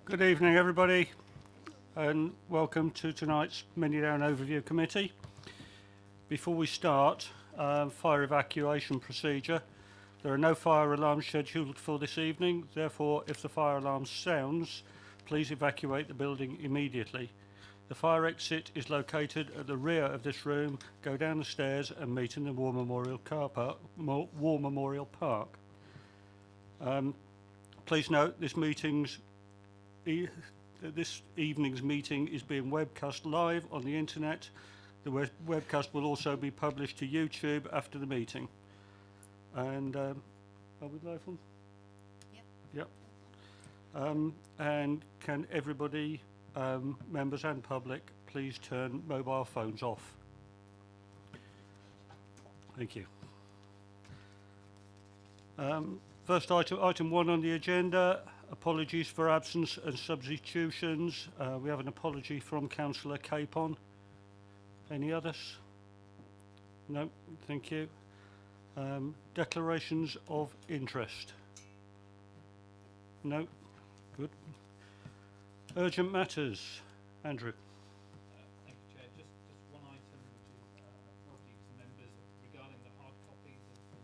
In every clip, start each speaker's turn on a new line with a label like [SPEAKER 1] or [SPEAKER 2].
[SPEAKER 1] Good evening, everybody, and welcome to tonight's Manydown Overview Committee. Before we start, fire evacuation procedure. There are no fire alarms scheduled for this evening. Therefore, if the fire alarm sounds, please evacuate the building immediately. The fire exit is located at the rear of this room. Go down the stairs and meet in the War Memorial Park. Please note this evening's meeting is being webcast live on the internet. The webcast will also be published to YouTube after the meeting. And are we live on? Yep. And can everybody, members and public, please turn mobile phones off? Thank you. First item 1 on the agenda. Apologies for absence and substitutions. We have an apology from Councillor Capon. Any others? No, thank you. Declarations of interest. No, good. Urgent matters. Andrew.
[SPEAKER 2] Thank you, Chair. Just one item, which is apology to members regarding the hard copies of the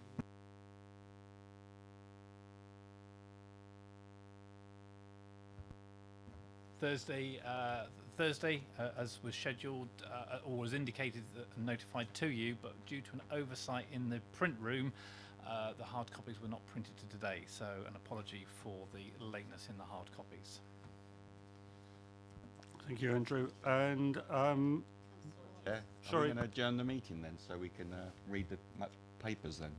[SPEAKER 2] Thursday, as was scheduled or was indicated and notified to you, but due to an oversight in the print room, the hard copies were not printed to today. So an apology for the lateness in the hard copies.
[SPEAKER 1] Thank you, Andrew. And
[SPEAKER 3] Yeah.
[SPEAKER 1] sorry.
[SPEAKER 3] Are we going to adjourn the meeting then, so we can read the papers then?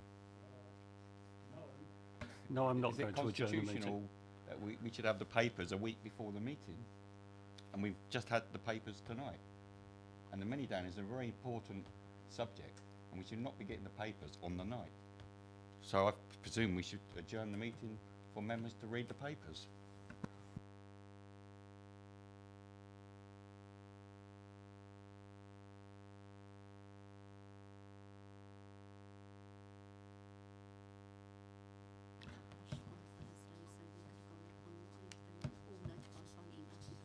[SPEAKER 1] no, I'm not
[SPEAKER 3] Is
[SPEAKER 1] going
[SPEAKER 3] it
[SPEAKER 1] to adjourn the meeting.
[SPEAKER 3] constitutional that we should have the papers a week before the meeting? And we've just had the papers tonight. And the Manydown is a very important subject, and we should not be getting the papers on the night. So I presume we should adjourn the meeting for members to read the papers.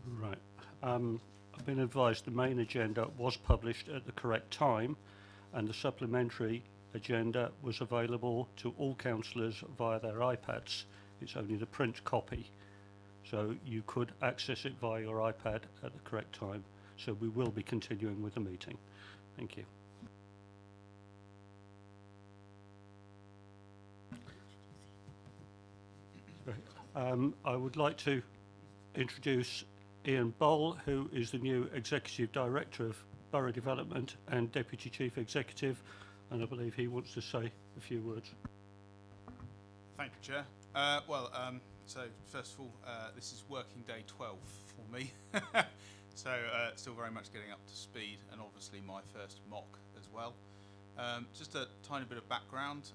[SPEAKER 1] Right. I've been advised the main agenda was published at the correct time, and the supplementary agenda was available to all councillors via their iPads. It's only the print copy, so you could access it via your iPad at the correct time. So we will be continuing with the meeting. Thank you. I would like to introduce Ian Boll, who is the new Executive Director of Borough Development and Deputy Chief Executive, and I believe he wants to say a few words.
[SPEAKER 4] Thank you, Chair. So first of all, this is working day 12 for me, so still very much getting up to speed, and obviously my first mock as well. Just a tiny bit of background.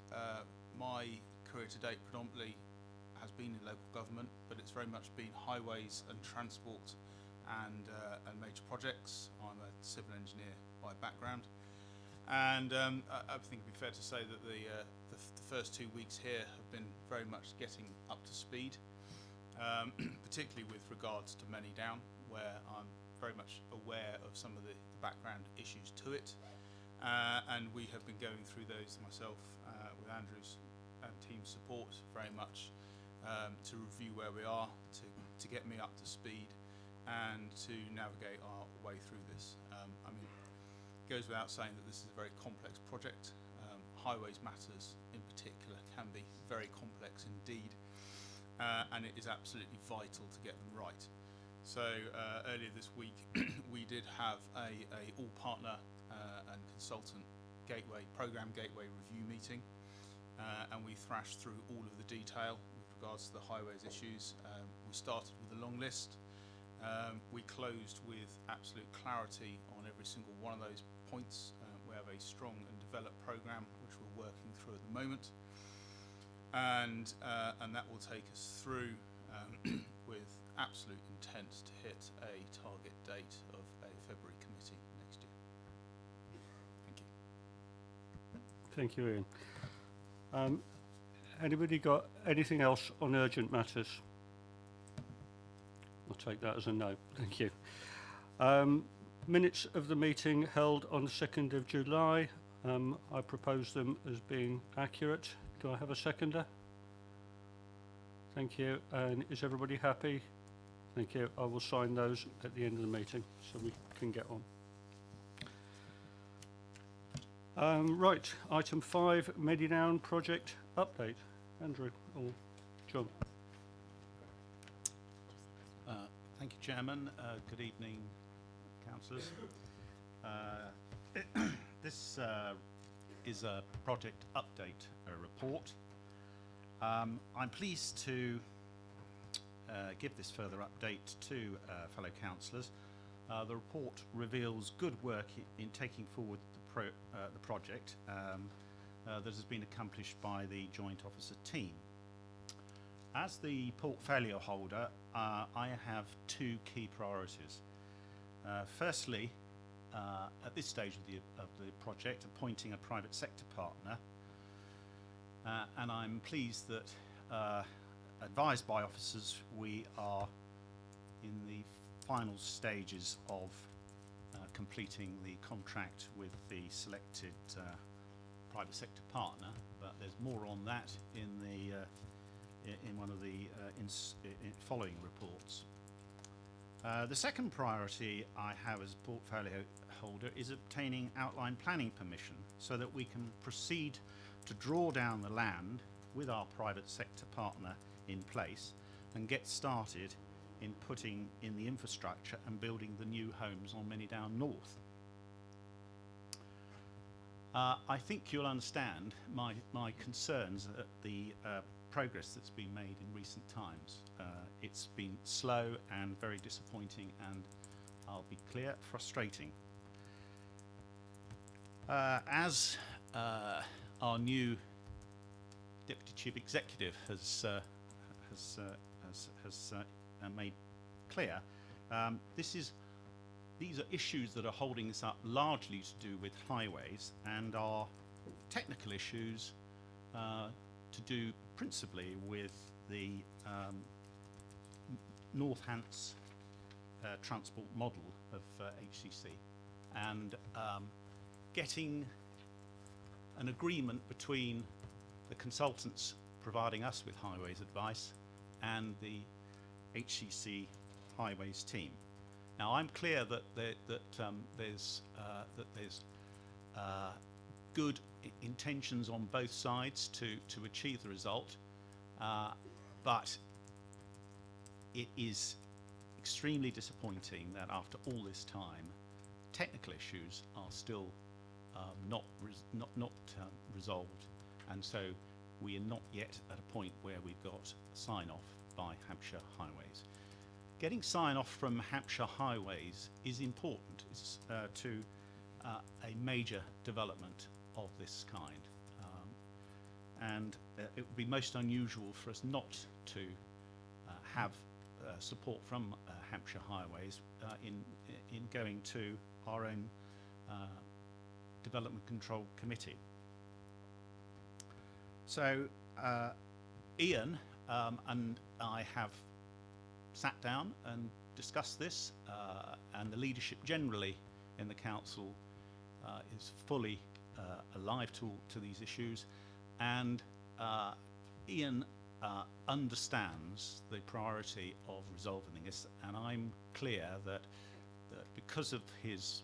[SPEAKER 4] My career to date predominantly has been in local government, but it's very much been highways and transport and major projects. I'm a civil engineer by background, and I think it'd be fair to say that the first 2 weeks here have been very much getting up to speed, particularly with regards to Manydown, where I'm very much aware of some of the background issues to it, and we have been going through those myself with Andrew's and team's support very much. To review where we are, to get me up to speed, and to navigate our way through this. I mean, it goes without saying that this is a very complex project. Highways matters in particular can be very complex indeed, and it is absolutely vital to get them right. So earlier this week we did have a all partner and consultant program gateway review meeting, and we thrashed through all of the detail regards to the highways issues. We started with a long list. We closed with absolute clarity on every single one of those points. We have a strong and developed programme which we're working through at the moment, and that will take us through with absolute intent to hit a target date of a February committee next year. Thank you.
[SPEAKER 1] Thank you, Ian. Anybody got anything else on urgent matters? I'll take that as a no. Thank you. Minutes of the meeting held on the 2nd of July. I propose them as being accurate. Do I have a seconder? Thank you. And is everybody happy? Thank you. I will sign those at the end of the meeting so we can get on. Right, item 5, Manydown project update. Andrew or John?
[SPEAKER 5] Thank you, Chairman. Good evening, councillors. This is a project update report. I'm pleased to give this further update to fellow councillors. The report reveals good work in taking forward the project that has been accomplished by the Joint Officer team. As the portfolio holder, I have two key priorities. Firstly, at this stage of the project, appointing a private sector partner, and I'm pleased that, advised by officers, we are in the final stages of completing the contract with the selected private sector partner, but there's more on that in the in one of the following reports. The second priority I have as portfolio holder is obtaining outline planning permission so that we can proceed to draw down the land with our private sector partner in place and get started in putting in the infrastructure and building the new homes on Manydown North. I think you'll understand my concerns at the progress that's been made in recent times. It's been slow and very disappointing, and I'll be clear, frustrating. As our new Deputy Chief Executive has made clear, these are issues that are holding us up largely to do with highways, and are technical issues to do principally with the Northants transport model of HCC, and getting an agreement between the consultants providing us with highways advice and the HCC highways team. Now, I'm clear that there's good intentions on both sides to achieve the result, but it is extremely disappointing that after all this time, technical issues are still not resolved, and so we are not yet at a point where we've got sign-off by Hampshire Highways. Getting sign-off from Hampshire Highways is important. It's to a major development of this kind, and it would be most unusual for us not to have support from Hampshire Highways in going to our own Development Control Committee. So Ian and I have sat down and discussed this, and the leadership generally in the council is fully alive to these issues, and Ian understands the priority of resolving this, and I'm clear that because of his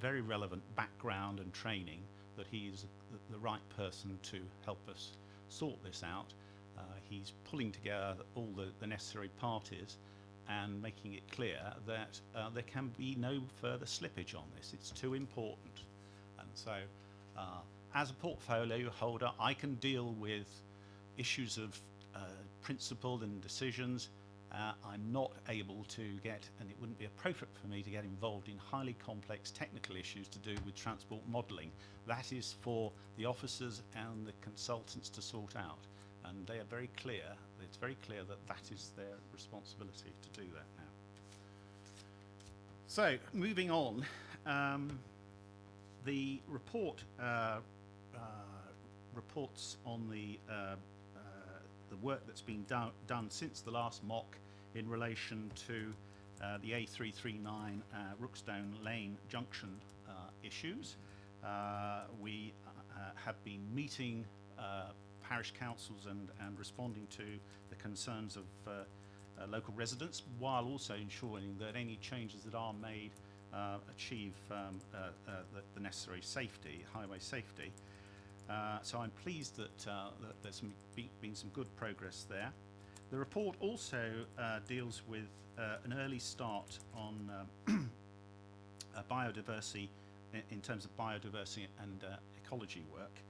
[SPEAKER 5] very relevant background and training, that he is the right person to help us sort this out. He's pulling together all the necessary parties and making it clear that there can be no further slippage on this. It's too important. And so as a portfolio holder, I can deal with issues of principle and decisions. I'm not able to get, and it wouldn't be appropriate for me to get involved in highly complex technical issues to do with transport modelling. That is for the officers and the consultants to sort out, and they are very clear, it's very clear that that is their responsibility to do that now. So, moving on, the report reports on the work that's been done since the last mock in relation to the A339 Rookstone Lane junction issues. We have been meeting parish councils and responding to the concerns of local residents, while also ensuring that any changes that are made achieve the necessary safety, highway safety. So I'm pleased that, that there's been some good progress there. The report also deals with an early start on biodiversity, in terms of biodiversity and ecology work,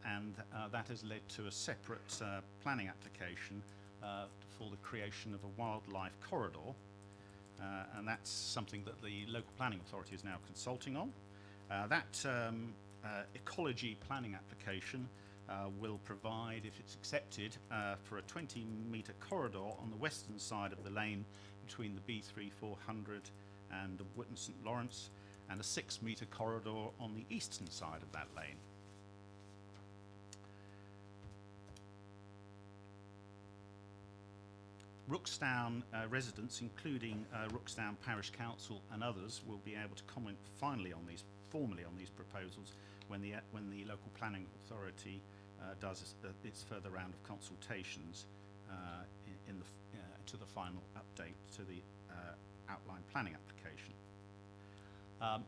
[SPEAKER 5] and that has led to a separate planning application for the creation of a wildlife corridor, and that's something that the local planning authority is now consulting on. That ecology planning application will provide, if it's accepted, for a 20-metre corridor on the western side of the lane between the B3400 and Wotton St Lawrence, and a 6-metre corridor on the eastern side of that lane. Rookstown residents, including Rookstown Parish Council and others, will be able to comment formally on these proposals when the local planning authority does its further round of consultations to the final update to the outline planning application.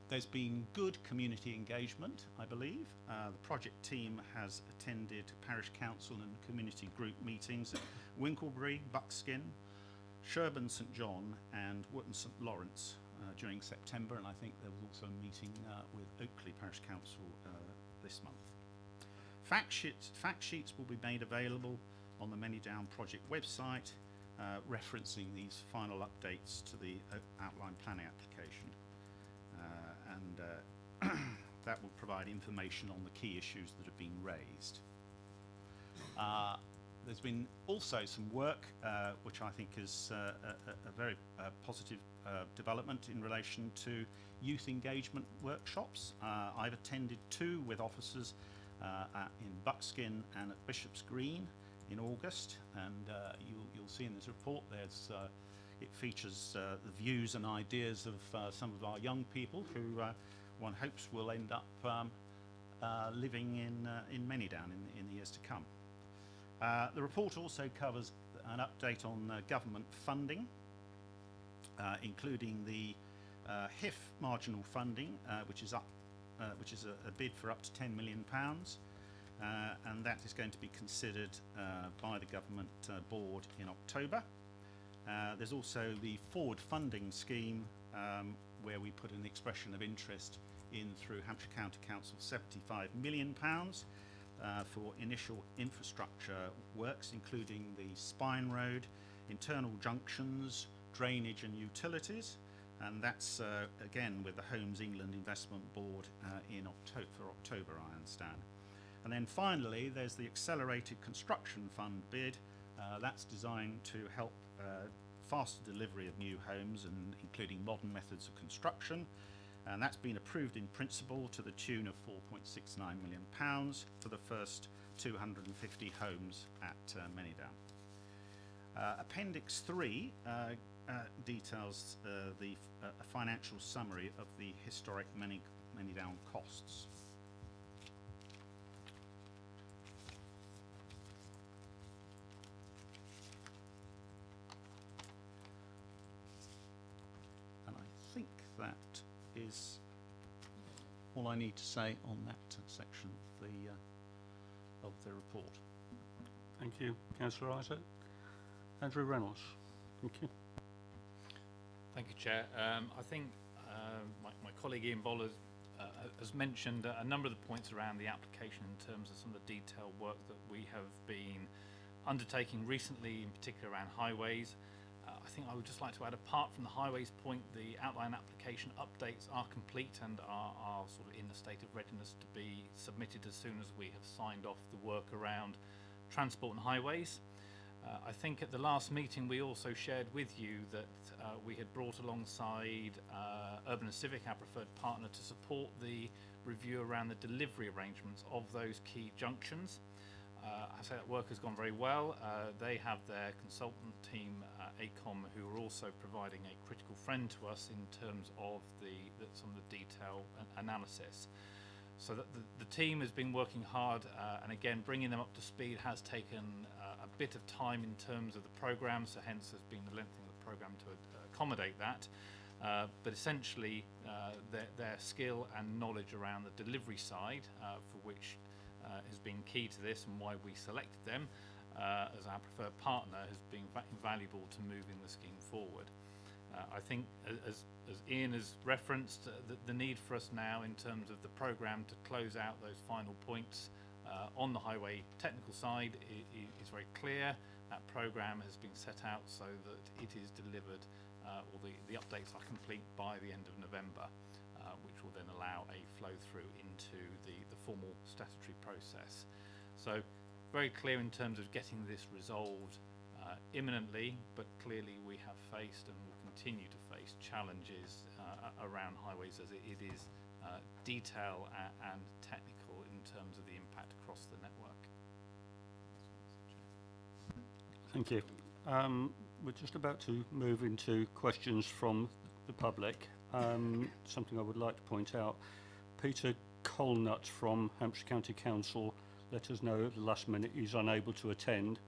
[SPEAKER 5] There's been good community engagement, I believe. The project team has attended parish council and community group meetings at Winklebury, Buckskin, Sherburn St John and Wotton St Lawrence during September, and I think there was also a meeting with Oakley Parish Council this month. Fact sheets will be made available on the Manydown project website, referencing these final updates to the outline planning application. That will provide information on the key issues that have been raised. There's been also some work which I think is a very positive development in relation to youth engagement workshops. I've attended 2 with officers in Buckskin and at Bishop's Green in August, and you'll see in this report it features the views and ideas of some of our young people who one hopes will end up living in Manydown in the years to come. The report also covers an update on government funding, including the HIF marginal funding, which is a bid for up to £10 million, and that is going to be considered by the government board in October. There's also the forward funding scheme, where we put an expression of interest in through Hampshire County Council £75 million for initial infrastructure works, including the spine road, internal junctions, drainage and utilities, and that's again with the Homes England Investment Board for October, I understand. And then finally there's the Accelerated Construction Fund bid. That's designed to help faster delivery of new homes, and including modern methods of construction, and that's been approved in principle to the tune of £4.69 million for the first 250 homes at Manydown. Appendix 3 details a financial summary of the historic Manydown costs. And I think that is all I need to say on that section of the report.
[SPEAKER 1] Thank you, Councillor Isaac. Andrew Reynolds. Thank you.
[SPEAKER 2] Thank you, Chair. I think my colleague Ian Bollard has mentioned a number of the points around the application in terms of some of the detailed work that we have been undertaking recently, in particular around highways. I think I would just like to add, apart from the highways point, the outline application updates are complete and are sort of in a state of readiness to be submitted as soon as we have signed off the work around transport and highways. I think at the last meeting we also shared with you that we had brought alongside Urban and Civic, our preferred partner, to support the review around the delivery arrangements of those key junctions. I say that work has gone very well. They have their consultant team ACOM, who are also providing a critical friend to us in terms of some of the detail analysis. So that the team has been working hard, and again, bringing them up to speed has taken a bit of time in terms of the programme, so hence there's been the lengthening of the programme to accommodate that. But essentially, their skill and knowledge around the delivery side, for which has been key to this and why we selected them as our preferred partner, has been invaluable to moving the scheme forward. I think, as Ian has referenced, the need for us now in terms of the programme to close out those final points on the highway technical side is very clear. That programme has been set out so that it is delivered, or the updates are complete by the end of November, which will then allow a flow through into the formal statutory process. So very clear in terms of getting this resolved imminently, but clearly we have faced and will continue to face challenges around highways as it is detail and technical in terms of the impact across the network.
[SPEAKER 1] Thank you. We're just about to move into questions from the public. Something I would like to point out, Peter Colnut from Hampshire County Council let us know at the last minute he's unable to attend,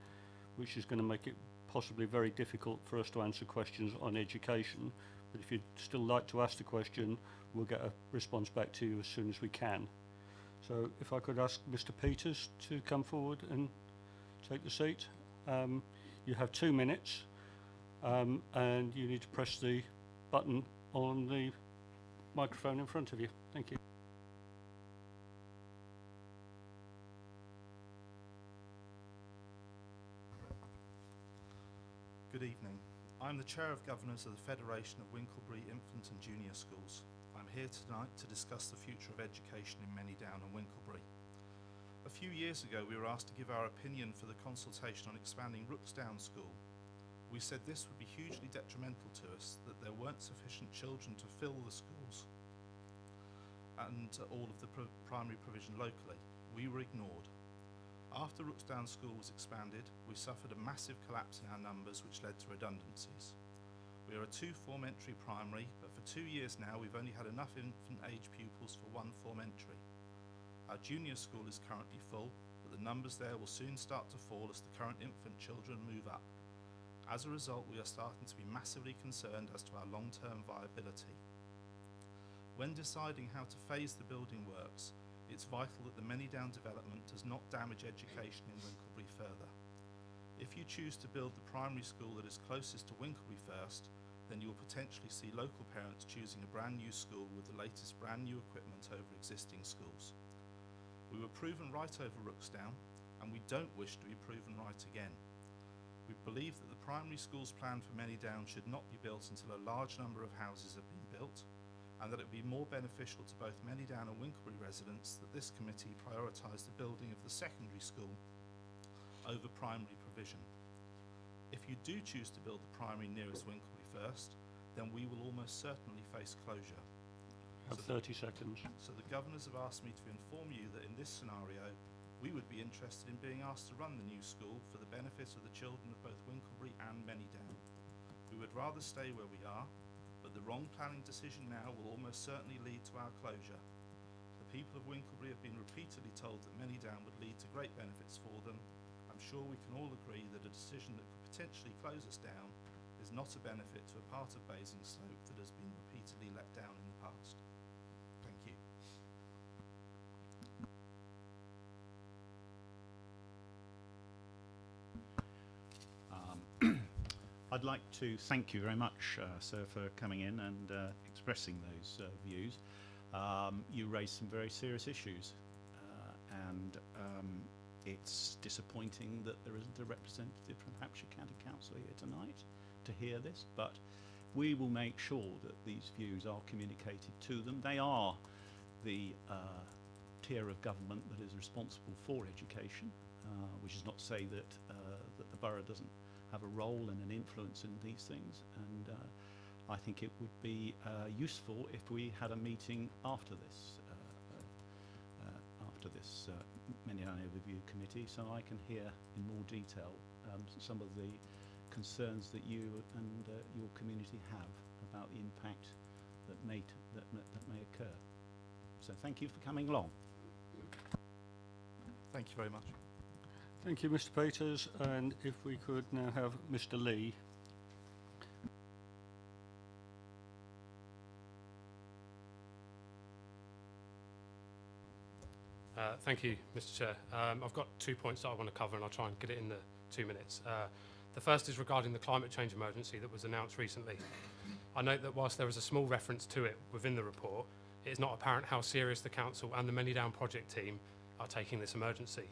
[SPEAKER 1] which is going to make it possibly very difficult for us to answer questions on education. But if you'd still like to ask the question, we'll get a response back to you as soon as we can. So if I could ask Mr. Peters to come forward and take the seat. You have 2 minutes, and you need to press the button on the microphone in front of you. Thank you.
[SPEAKER 6] Good evening. I'm the Chair of Governors of the Federation of Winklebury Infant and Junior Schools. I'm here tonight to discuss the future of education in Manydown and Winklebury. A few years ago, we were asked to give our opinion for the consultation on expanding Rooksdown School. We said this would be hugely detrimental to us, that there weren't sufficient children to fill the schools and all of the primary provision locally. We were ignored. After Rooksdown School was expanded, we suffered a massive collapse in our numbers, which led to redundancies. We are a 2-form entry primary, but for 2 years now we've only had enough infant age pupils for 1-form entry. Our junior school is currently full, but the numbers there will soon start to fall as the current infant children move up. As a result, we are starting to be massively concerned as to our long-term viability. When deciding how to phase the building works, it's vital that the Manydown development does not damage education in Winklebury further. If you choose to build the primary school that is closest to Winklebury first, then you will potentially see local parents choosing a brand new school with the latest brand new equipment over existing schools. We were proven right over Rooksdown, and we don't wish to be proven right again. We believe that the primary schools planned for Manydown should not be built until a large number of houses have been built, and that it would be more beneficial to both Manydown and Winklebury residents that this committee prioritise the building of the secondary school over primary provision. If you do choose to build the primary nearest Winklebury first, then we will almost certainly face closure.
[SPEAKER 1] Have 30 seconds.
[SPEAKER 6] So the governors have asked me to inform you that in this scenario, we would be interested in being asked to run the new school for the benefit of the children of both Winklebury and Manydown. We would rather stay where we are, but the wrong planning decision now will almost certainly lead to our closure. The people of Winklebury have been repeatedly told that Manydown would lead to great benefits for them. I'm sure we can all agree that a decision that could potentially close us down is not a benefit to a part of Basingstoke that has been repeatedly let down in the past. Thank you.
[SPEAKER 5] I'd like to thank you very much, sir, for coming in and expressing those views. You raised some very serious issues, and it's disappointing that there isn't a representative from Hampshire County Council here tonight to hear this, but we will make sure that these views are communicated to them. They are the tier of government that is responsible for education, which is not to say that that the borough doesn't have a role and an influence in these things, and I think it would be useful if we had a meeting after this Manydown Overview Committee, so I can hear in more detail some of the concerns that you and your community have about the impact that may occur. So thank you for coming along.
[SPEAKER 6] Thank you very much.
[SPEAKER 1] Thank you, Mr. Peters. And if we could now have Mr. Lee.
[SPEAKER 7] Thank you, Mr. Chair. I've got 2 points that I want to cover, and I'll try and get it in the 2 minutes. The first is regarding the climate change emergency that was announced recently. I note that whilst there is a small reference to it within the report, it is not apparent how serious the Council and the Manydown project team are taking this emergency,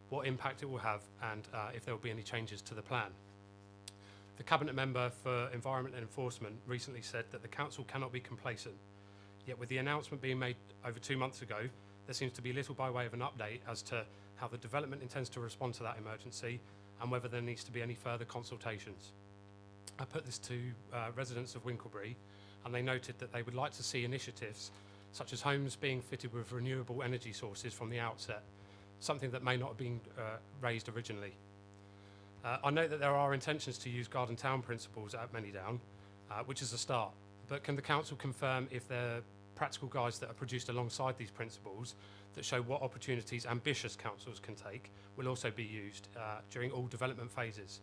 [SPEAKER 7] what impact it will have, and if there will be any changes to the plan. The Cabinet Member for Environment and Enforcement recently said that the Council cannot be complacent, yet with the announcement being made over 2 months ago, there seems to be little by way of an update as to how the development intends to respond to that emergency and whether there needs to be any further consultations. I put this to residents of Winklebury, and they noted that they would like to see initiatives such as homes being fitted with renewable energy sources from the outset, something that may not have been raised originally. I note that there are intentions to use Garden Town principles at Manydown, which is a start, but can the Council confirm if there are practical guides that are produced alongside these principles that show what opportunities ambitious councils can take will also be used during all development phases?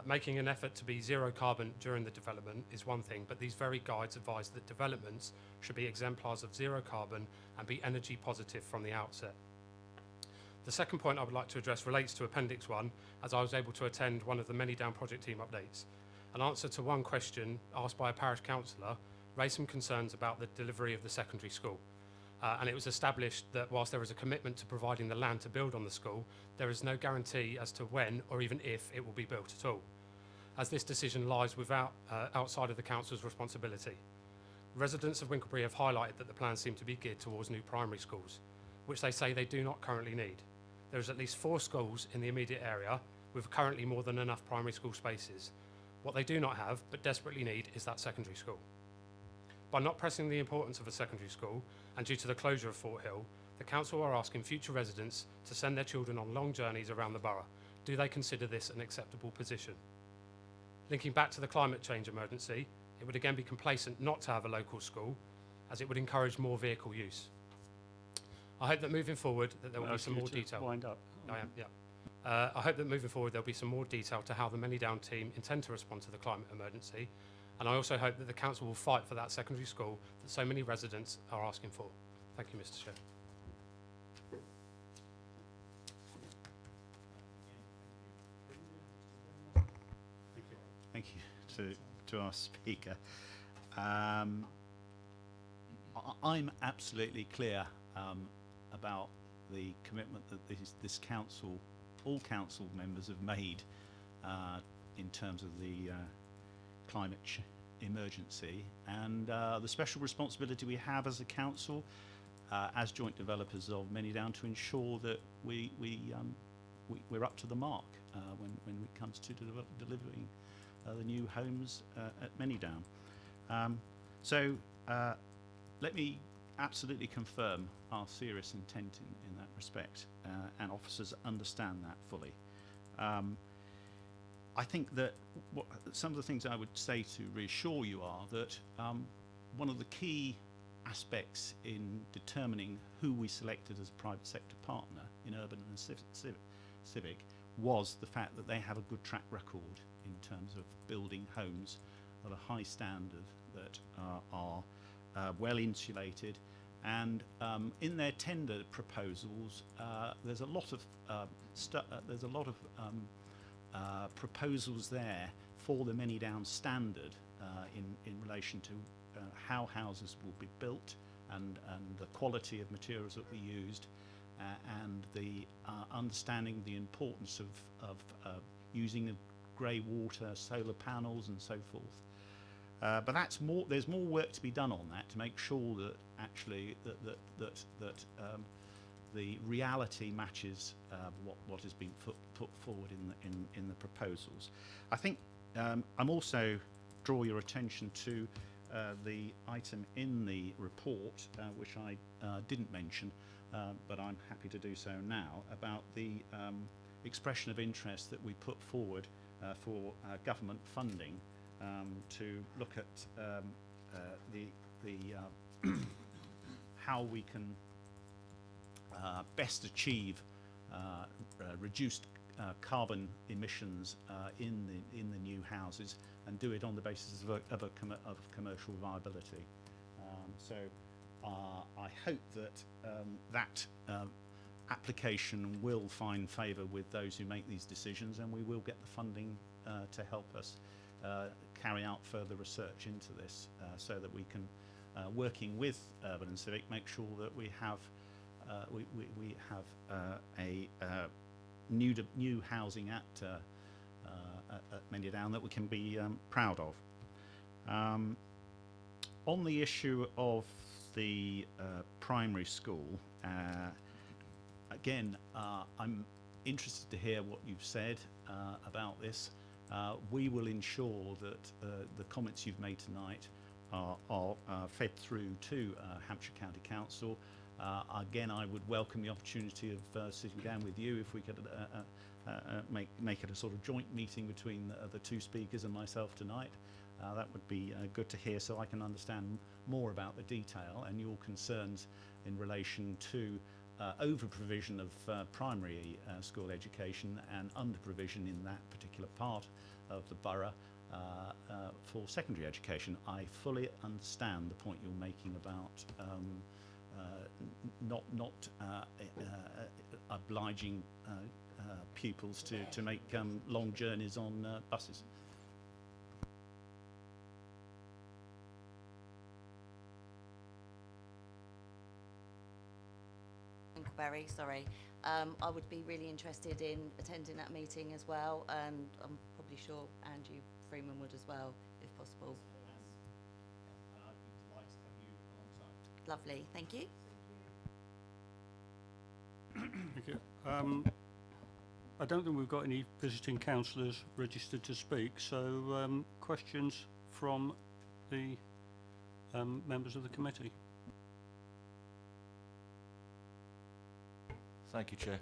[SPEAKER 7] Making an effort to be zero carbon during the development is one thing, but these very guides advise that developments should be exemplars of zero carbon and be energy positive from the outset. The second point I would like to address relates to Appendix 1, as I was able to attend one of the Manydown project team updates. An answer to one question asked by a parish councillor raised some concerns about the delivery of the secondary school. And it was established that whilst there is a commitment to providing the land to build on the school, there is no guarantee as to when or even if it will be built at all, as this decision lies outside of the council's responsibility. Residents of Winklebury have highlighted that the plans seem to be geared towards new primary schools, which they say they do not currently need. There is at least 4 schools in the immediate area with currently more than enough primary school spaces. What they do not have, but desperately need, is that secondary school. By not pressing the importance of a secondary school, and due to the closure of Fort Hill, the council are asking future residents to send their children on long journeys around the borough. Do they consider this an acceptable position? Linking back to the climate change emergency, it would again be complacent not to have a local school, as it would encourage more vehicle use. I hope that moving forward that there will be some more detail.
[SPEAKER 1] Wind up.
[SPEAKER 7] I am, yeah. I hope that moving forward there'll be some more detail to how the Manydown team intend to respond to the climate emergency, and I also hope that the council will fight for that secondary school that so many residents are asking for. Thank you, Mr. Chair.
[SPEAKER 5] Thank you to our speaker. I'm absolutely clear about the commitment that this council, all council members have made in terms of the climate emergency and the special responsibility we have as a council, as joint developers of Manydown, to ensure that we're up to the mark when it comes to delivering the new homes at Manydown. So let me absolutely confirm our serious intent in that respect, and officers understand that fully. I think that some of the things I would say to reassure you are that one of the key aspects in determining who we selected as a private sector partner in urban and civic was the fact that they have a good track record in terms of building homes at a high standard that are well insulated, and in their tender proposals there's a lot of proposals there for the Manydown standard in relation to how houses will be built and the quality of materials that we used, and the understanding the importance of using grey water, solar panels and so forth. But that's more. There's more work to be done on that to make sure that actually that the reality matches what has been put forward in the proposals. I think I'm also draw your attention to the item in the report which I didn't mention, but I'm happy to do so now, about the expression of interest that we put forward for government funding to look at the how we can best achieve reduced carbon emissions in the new houses, and do it on the basis of commercial viability. So I hope that that application will find favour with those who make these decisions, and we will get the funding to help us carry out further research into this, so that we can, working with Urban and Civic, make sure that we have a new housing at Manydown that we can be proud of. On the issue of the primary school, again, I'm interested to hear what you've said about this. We will ensure that the comments you've made tonight are fed through to Hampshire County Council. Again, I would welcome the opportunity of sitting down with you if we could make it a sort of joint meeting between the two speakers and myself tonight. That would be good to hear, so I can understand more about the detail and your concerns in relation to over-provision of primary school education and under-provision in that particular part of the borough for secondary education. I fully understand the point you're making about not obliging pupils to make long journeys on buses.
[SPEAKER 8] Barry, sorry. I would be really interested in attending that meeting as well, and I'm probably sure Andrew Freeman would as well, if possible.
[SPEAKER 5] I'd be delighted to have you alongside.
[SPEAKER 8] Lovely, thank you.
[SPEAKER 1] Thank you. I don't think we've got any visiting councillors registered to speak, so questions from the members of the committee.
[SPEAKER 9] Thank you, Chair.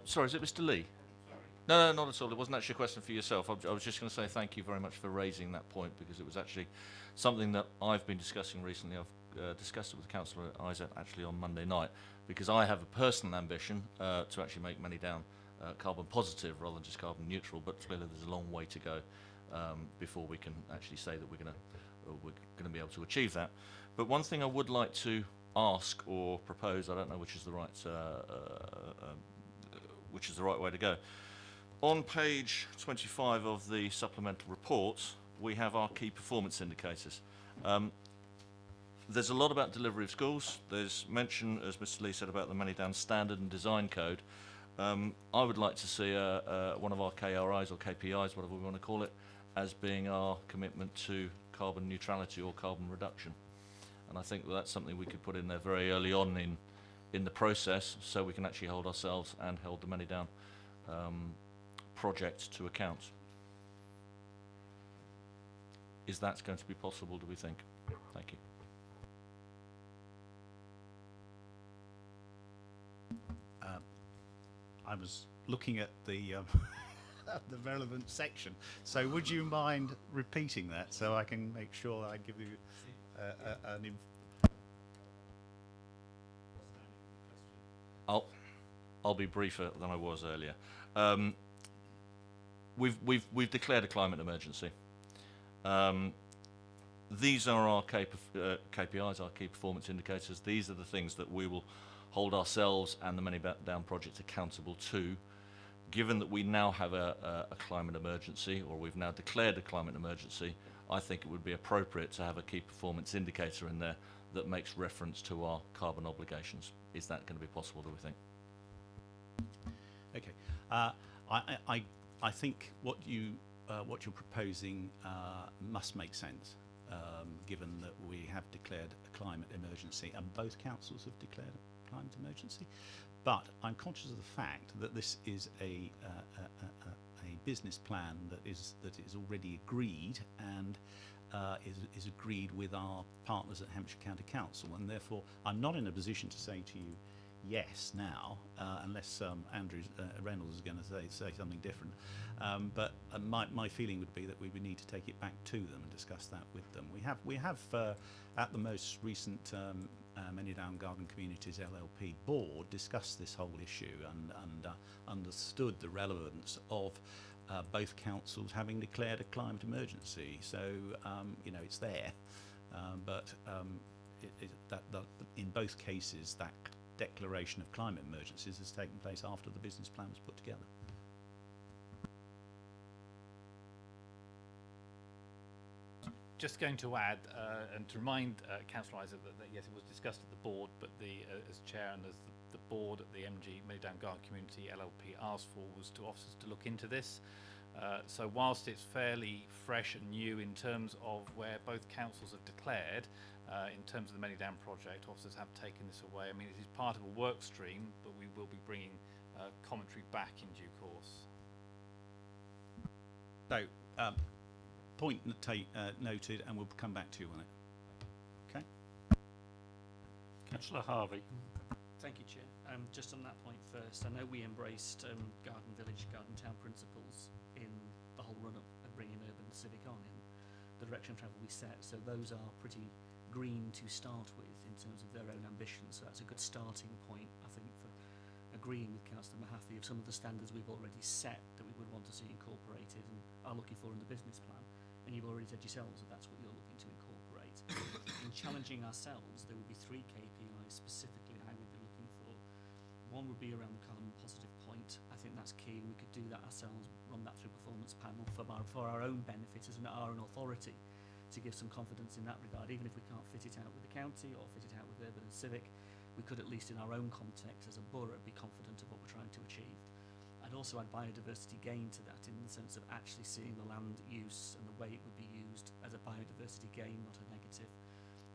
[SPEAKER 9] Sorry, is it Mr. Lee? No, not at all. It wasn't actually a question for yourself. I was just going to say thank you very much for raising that point, because it was actually something that I've been discussing recently. I've discussed it with Councillor Isaac actually on Monday night, because I have a personal ambition to actually make Manydown carbon positive rather than just carbon neutral, but clearly there's a long way to go before we can actually say that we're going to be able to achieve that. But one thing I would like to ask or propose, I don't know which is the right way to go. On page 25 of the supplemental reports, we have our key performance indicators. There's a lot about delivery of schools. There's mention, as Mr. Lee said, about the Manydown Standard and Design Code. I would like to see one of our KRIs or KPIs, whatever we want to call it, as being our commitment to carbon neutrality or carbon reduction. And I think that's something we could put in there very early on in the process, so we can actually hold ourselves and hold the Manydown project to account. Is that going to be possible, do we think? Thank you.
[SPEAKER 5] I was looking at the the relevant section, so would you mind repeating that so I can make sure that I give you an
[SPEAKER 9] I'll be briefer than I was earlier. We've declared a climate emergency. These are our KPIs, our key performance indicators. These are the things that we will hold ourselves and the Manydown project accountable to. Given that we now have a climate emergency, or we've now declared a climate emergency, I think it would be appropriate to have a key performance indicator in there that makes reference to our carbon obligations. Is that going to be possible, do we think?
[SPEAKER 5] Okay. I think what you're proposing must make sense, given that we have declared a climate emergency, and both councils have declared a climate emergency. But I'm conscious of the fact that this is a business plan that is already agreed and is agreed with our partners at Hampshire County Council, and therefore I'm not in a position to say to you yes now, unless Andrew Reynolds is going to say something different. But my feeling would be that we would need to take it back to them and discuss that with them. We have at the most recent Manydown Garden Communities LLP board discussed this whole issue and understood the relevance of both councils having declared a climate emergency. So it's there, but that in both cases that declaration of climate emergencies has taken place after the business plan was put together.
[SPEAKER 2] Just going to add and to remind Councillor Isaac that yes, it was discussed at the board, but as chair and as the board at the MG Manydown Garden Community LLP asked for was to officers to look into this. So whilst it's fairly fresh and new in terms of where both councils have declared, in terms of the Manydown project, officers have taken this away. I mean, it is part of a work stream, but we will be bringing commentary back in due course.
[SPEAKER 5] So, point noted, and we'll come back to you on it. Okay.
[SPEAKER 1] Councillor Harvey.
[SPEAKER 10] Thank you, Chair. Just on that point first, I know we embraced Garden Village, Garden Town principles in the whole run-up of bringing urban and civic on in the direction of travel we set. So those are pretty green to start with in terms of their own ambitions. So that's a good starting point, I think, for agreeing with Councillor Mahaffey of some of the standards we've already set that we would want to see incorporated and are looking for in the business plan. And you've already said yourselves that that's what you're looking to incorporate. In challenging ourselves, there would be 3 KPIs specifically I would be looking for. One would be around the carbon positive point. I think that's key, and we could do that ourselves, run that through performance panel for our own benefit as our own authority, to give some confidence in that regard. Even if we can't fit it out with the county or fit it out with urban and civic, we could at least in our own context as a borough be confident of what we're trying to achieve. I'd also add biodiversity gain to that in the sense of actually seeing the land use and the way it would be used as a biodiversity gain, not a negative.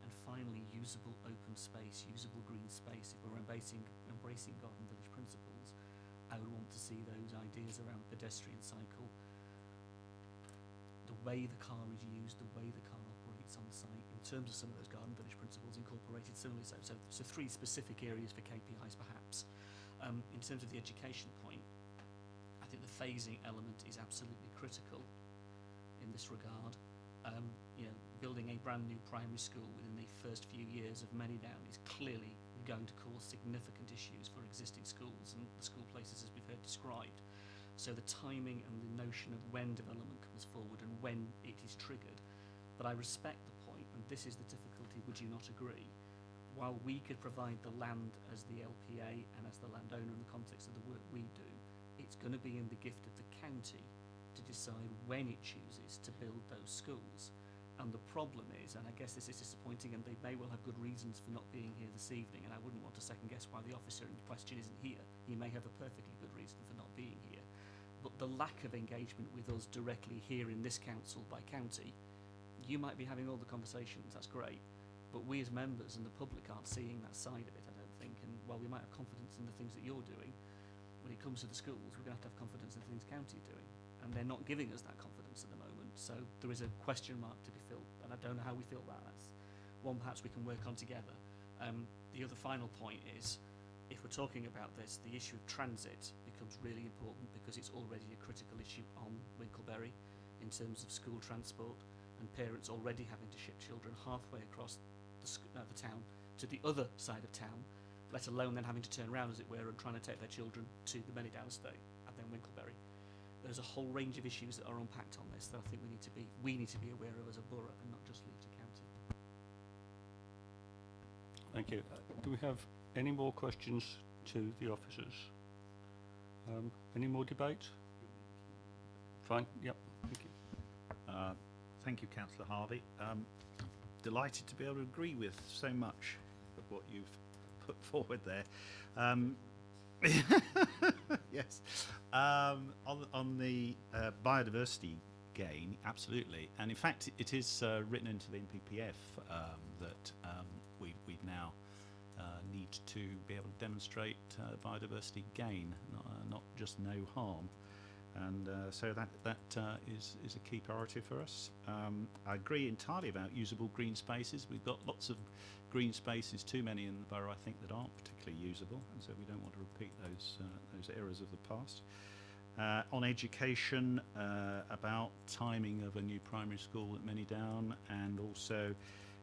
[SPEAKER 10] And finally, usable open space, usable green space. If we're embracing Garden Village principles, I would want to see those ideas around pedestrian cycle, the way the car is used, the way the car operates on site, in terms of some of those Garden Village principles incorporated similarly. So 3 specific areas for KPIs perhaps. In terms of the education point, I think the phasing element is absolutely critical in this regard. Building a brand new primary school within the first few years of Manydown is clearly going to cause significant issues for existing schools and the school places as we've heard described. So the timing and the notion of when development comes forward and when it is triggered. But I respect the point, and this is the difficulty, would you not agree? While we could provide the land as the LPA and as the landowner in the context of the work we do, it's going to be in the gift of the county to decide when it chooses to build those schools. And the problem is, and I guess this is disappointing, and they may well have good reasons for not being here this evening, and I wouldn't want to second guess why the officer in question isn't here. He may have a perfectly good reason for not being here. But the lack of engagement with us directly here in this council by county, you might be having all the conversations, that's great, but we as members and the public aren't seeing that side of it, I don't think. And while we might have confidence in the things that you're doing, when it comes to the schools, we're going to have confidence in the things county are doing, and they're not giving us that confidence at the moment. So there is a question mark to be filled, and I don't know how we fill that. That's one perhaps we can work on together. The other final point is, if we're talking about this, the issue of transit becomes really important because it's already a critical issue on Winkleberry in terms of school transport and parents already having to ship children halfway across the town to the other side of town, let alone then having to turn around, as it were, and trying to take their children to the Manydown estate and then Winkleberry. There's a whole range of issues that are unpacked on this that I think we need to be aware of as a borough and not just leave to county.
[SPEAKER 1] Thank you. Do we have any more questions to the officers? Any more debate? Fine. Yep. Thank you.
[SPEAKER 5] Thank you, Councillor Harvey. Delighted to be able to agree with so much of what you've put forward there. Yes. On the biodiversity gain, absolutely. And in fact, it is written into the NPPF that we now need to be able to demonstrate biodiversity gain, not just no harm. And so that is a key priority for us. I agree entirely about usable green spaces. We've got lots of green spaces, too many in the borough, I think, that aren't particularly usable, and so we don't want to repeat those errors of the past. On education, about timing of a new primary school at Manydown, and also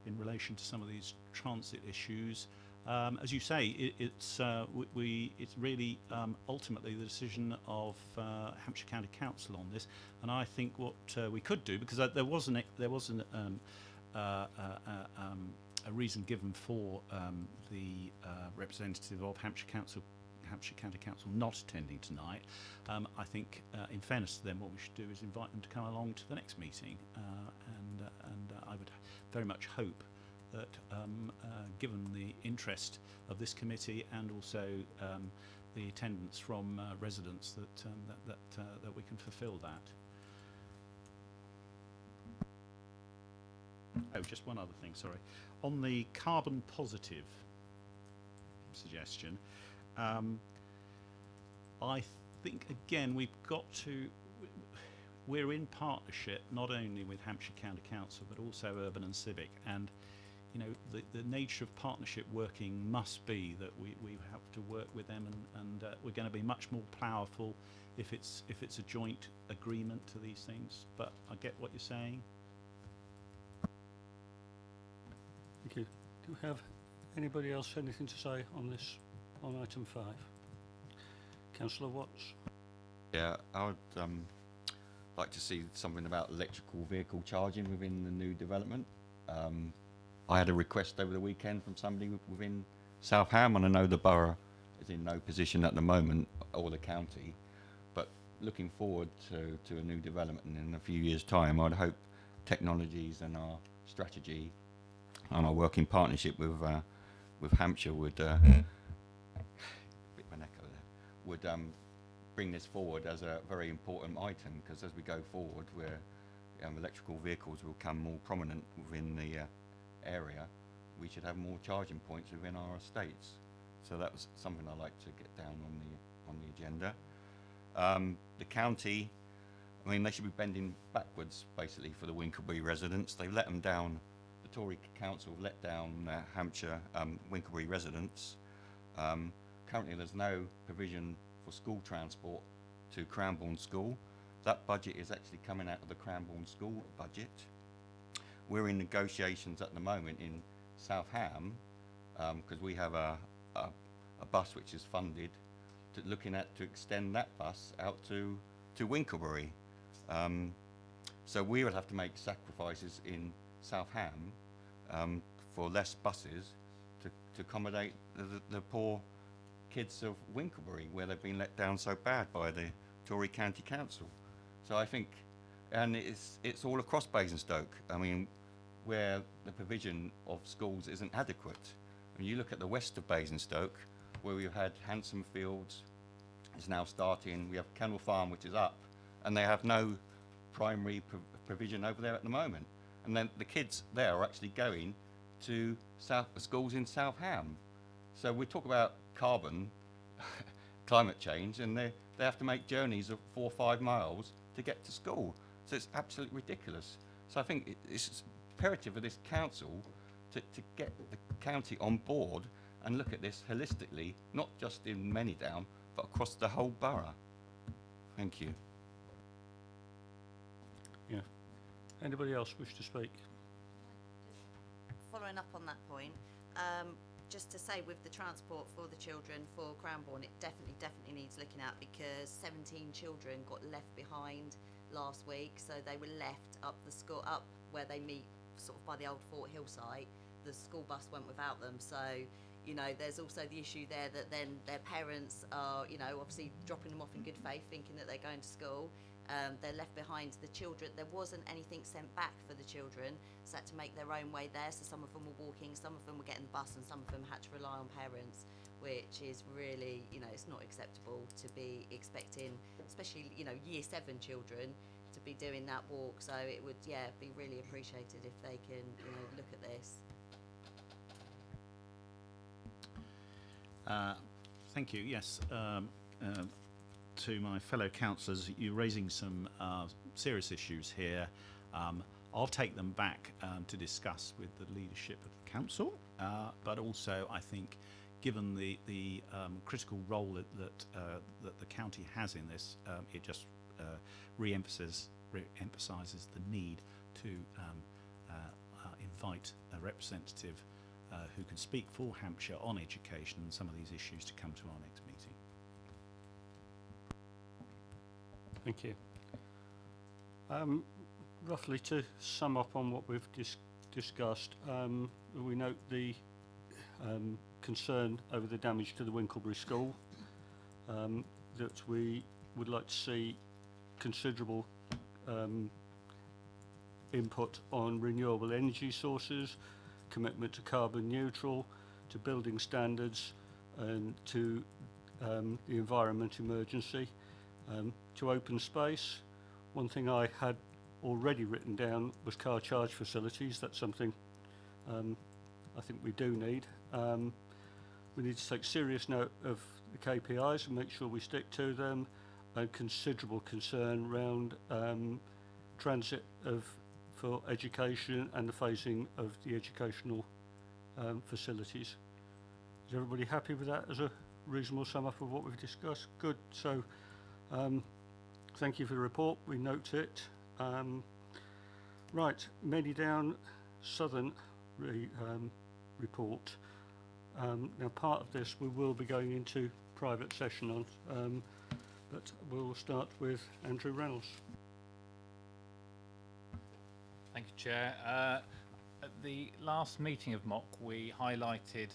[SPEAKER 5] in relation to some of these transit issues. As you say, it's really ultimately the decision of Hampshire County Council on this, and I think what we could do, because there wasn't a reason given for the representative of Hampshire County Council not attending tonight. I think, in fairness to them, what we should do is invite them to come along to the next meeting, and I would very much hope that, given the interest of this committee and also the attendance from residents, that we can fulfil that. Oh, just one other thing, sorry. On the carbon positive suggestion, I think, again, we're in partnership not only with Hampshire County Council but also Urban and Civic, and you know, the nature of partnership working must be that we have to work with them, and we're going to be much more powerful if it's a joint agreement to these things. But I get what you're saying.
[SPEAKER 1] Thank you. Do we have anybody else anything to say on this, on item 5? Councillor Watts.
[SPEAKER 3] Yeah, I would like to see something about electrical vehicle charging within the new development. I had a request over the weekend from somebody within Southam, and I know the borough is in no position at the moment, or the county, but looking forward to a new development in a few years' time, I'd hope technologies and our strategy and our working partnership with Hampshire would bit of an echo there, would bring this forward as a very important item, because as we go forward, where electrical vehicles will become more prominent within the area, we should have more charging points within our estates. So that was something I like to get down on the agenda. The county, I mean, they should be bending backwards basically for the Winkelbury residents. They've let them down. The Tory council let down Hampshire Winkelbury residents. Currently, there's no provision for school transport to Cranbourne School. That budget is actually coming out of the Cranbourne School budget. We're in negotiations at the moment in Southam, because we have a bus which is funded, looking at to extend that bus out to Winkelbury. So we would have to make sacrifices in Southam for less buses to accommodate the poor kids of Winkelbury, where they've been let down so bad by the Tory County Council. So I think, and it's all across Basingstoke. I mean, where the provision of schools isn't adequate. When you look at the west of Basingstoke, where we've had Handsome Fields, is now starting. We have Kennel Farm, which is up, and they have no primary provision over there at the moment. And then the kids there are actually going to schools in Southam. So we talk about carbon, climate change, and they have to make journeys of 4 or 5 miles to get to school. So it's absolutely ridiculous. So I think it's imperative of this council to get the county on board and look at this holistically, not just in Manydown, but across the whole borough. Thank you.
[SPEAKER 1] Yeah. Anybody else wish to speak?
[SPEAKER 8] Following up on that point, just to say, with the transport for the children for Cranbourne, it definitely needs looking at, because 17 children got left behind last week. So they were left up the school, up where they meet sort of by the old Fort Hill site. The school bus went without them. So, you know, there's also the issue there that then their parents are, you know, obviously dropping them off in good faith, thinking that they're going to school. They're left behind. The children, there wasn't anything sent back for the children, so had to make their own way there. So some of them were walking, some of them were getting the bus, and some of them had to rely on parents, which is really, you know, it's not acceptable to be expecting, especially, you know, year 7 children to be doing that walk. So it would, yeah, be really appreciated if they can, you know, look at this.
[SPEAKER 5] Thank you. Yes, to my fellow councillors. You're raising some serious issues here. I'll take them back to discuss with the leadership of the council, but also I think, given the critical role that the county has in this, it just re-emphasises the need to invite a representative who can speak for Hampshire on education and some of these issues to come to our next meeting.
[SPEAKER 1] Thank you. Roughly to sum up on what we've discussed, we note the concern over the damage to the Winklebury School, that we would like to see considerable input on renewable energy sources, commitment to carbon neutral, to building standards, and to the environment emergency, to open space. One thing I had already written down was car charge facilities. That's something I think we do need. We need to take serious note of the KPIs and make sure we stick to them, and considerable concern around transit for education and the phasing of the educational facilities. Is everybody happy with that as a reasonable sum up of what we've discussed? Good. So thank you for the report. We note it. Right, Manydown Southern report. Now, part of this we will be going into private session on, but we'll start with Andrew Reynolds.
[SPEAKER 2] Thank you, Chair. At the last meeting of MOC, we highlighted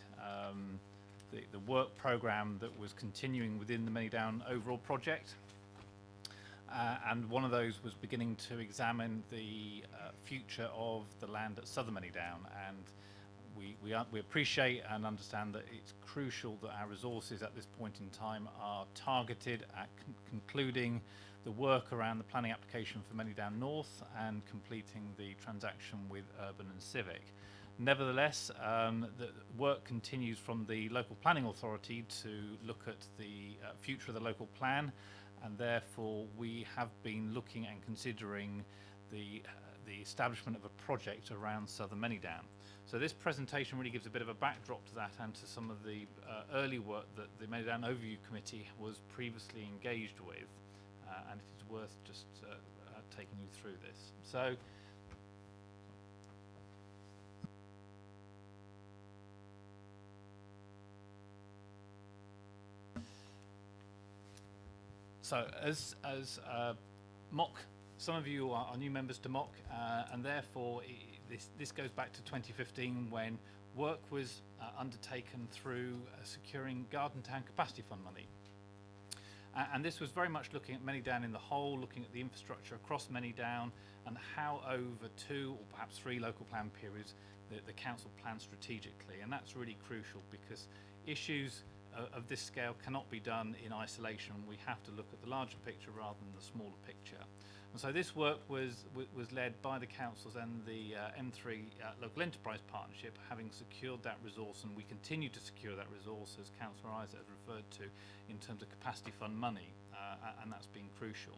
[SPEAKER 2] the work programme that was continuing within the Manydown overall project. And one of those was beginning to examine the future of the land at Southern Manydown, and we appreciate and understand that it's crucial that our resources at this point in time are targeted at concluding the work around the planning application for Manydown North and completing the transaction with Urban and Civic. Nevertheless, the work continues from the local planning authority to look at the future of the local plan, and therefore we have been looking and considering the establishment of a project around Southern Manydown. So this presentation really gives a bit of a backdrop to that and to some of the early work that the Manydown Overview Committee was previously engaged with, and it is worth just taking you through this. So as MOC, some of you are new members to MOC, and therefore this goes back to 2015 when work was undertaken through securing Garden Town Capacity Fund money. And this was very much looking at Manydown in the whole, looking at the infrastructure across Manydown and how over 2 or perhaps 3 local plan periods the council plans strategically. And that's really crucial because issues of this scale cannot be done in isolation. We have to look at the larger picture rather than the smaller picture. And so this work was led by the councils and the M3 Local Enterprise Partnership, having secured that resource, and we continue to secure that resource, as Councillor Isaac has referred to, in terms of capacity fund money, and that's been crucial.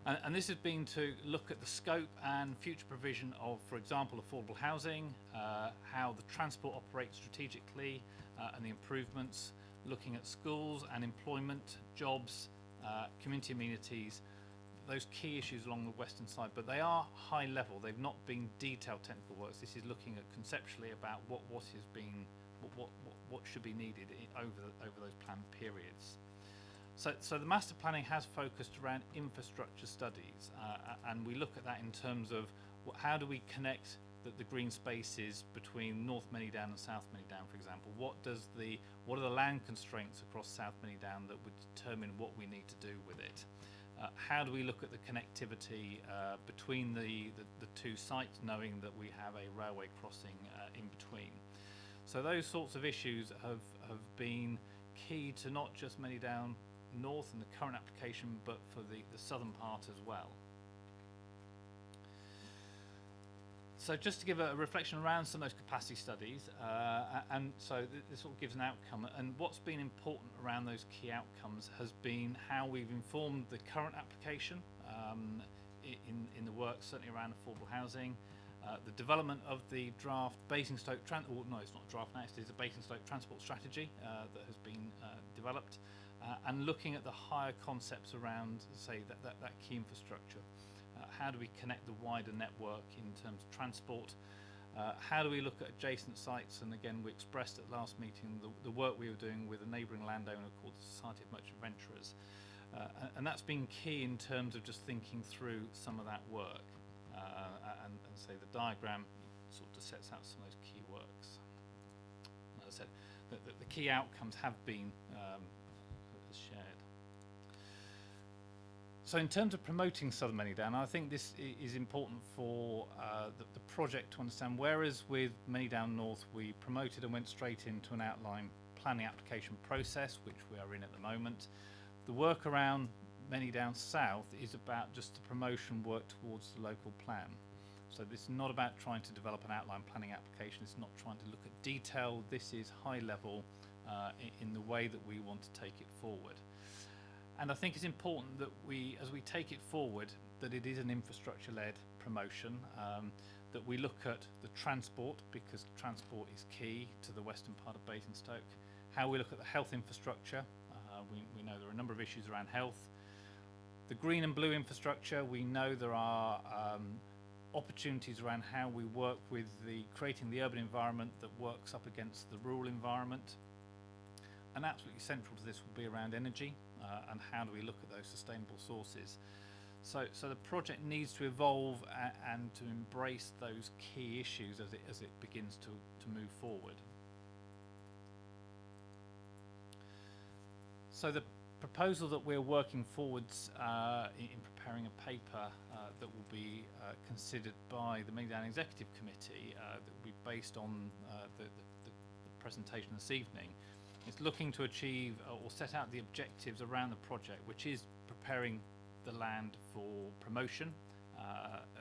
[SPEAKER 2] And this has been to look at the scope and future provision of, for example, affordable housing, how the transport operates strategically, and the improvements, looking at schools and employment, jobs, community amenities, those key issues along the western side, but they are high level. They've not been detailed technical works. This is looking at conceptually about what should be needed over those planned periods. So the master planning has focused around infrastructure studies, and we look at that in terms of how do we connect the green spaces between North Manydown and South Manydown, for example. What are the land constraints across South Manydown that would determine what we need to do with it? How do we look at the connectivity between the 2 sites, knowing that we have a railway crossing in between? So those sorts of issues have been key to not just Manydown North and the current application, but for the southern part as well. So just to give a reflection around some of those capacity studies, and so this sort of gives an outcome. And what's been important around those key outcomes has been how we've informed the current application in the work, certainly around affordable housing, the development of the draft Basingstoke, it's not a draft now, it is a Basingstoke transport strategy that has been developed, and looking at the higher concepts around, say, that key infrastructure. How do we connect the wider network in terms of transport? How do we look at adjacent sites? And again, we expressed at last meeting the work we were doing with a neighbouring landowner called the Society of Merchant Venturers. And that's been key in terms of just thinking through some of that work. And say the diagram sort of sets out some of those key works. As I said, the key outcomes have been shared. So in terms of promoting Southern Manydown, I think this is important for the project to understand, whereas with Manydown North we promoted and went straight into an outline planning application process, which we are in at the moment. The work around Manydown South is about just the promotion work towards the local plan. So this is not about trying to develop an outline planning application, it's not trying to look at detail, this is high level in the way that we want to take it forward. And I think it's important that we, as we take it forward, that it is an infrastructure-led promotion, that we look at the transport, because transport is key to the western part of Basingstoke, how we look at the health infrastructure, we know there are a number of issues around health. The green and blue infrastructure, we know there are opportunities around how we work with creating the urban environment that works up against the rural environment. And absolutely central to this will be around energy and how do we look at those sustainable sources. So the project needs to evolve and to embrace those key issues as it begins to move forward. So the proposal that we're working forwards in preparing a paper that will be considered by the Manydown Executive Committee that will be based on the presentation this evening. It's looking to achieve or set out the objectives around the project, which is preparing the land for promotion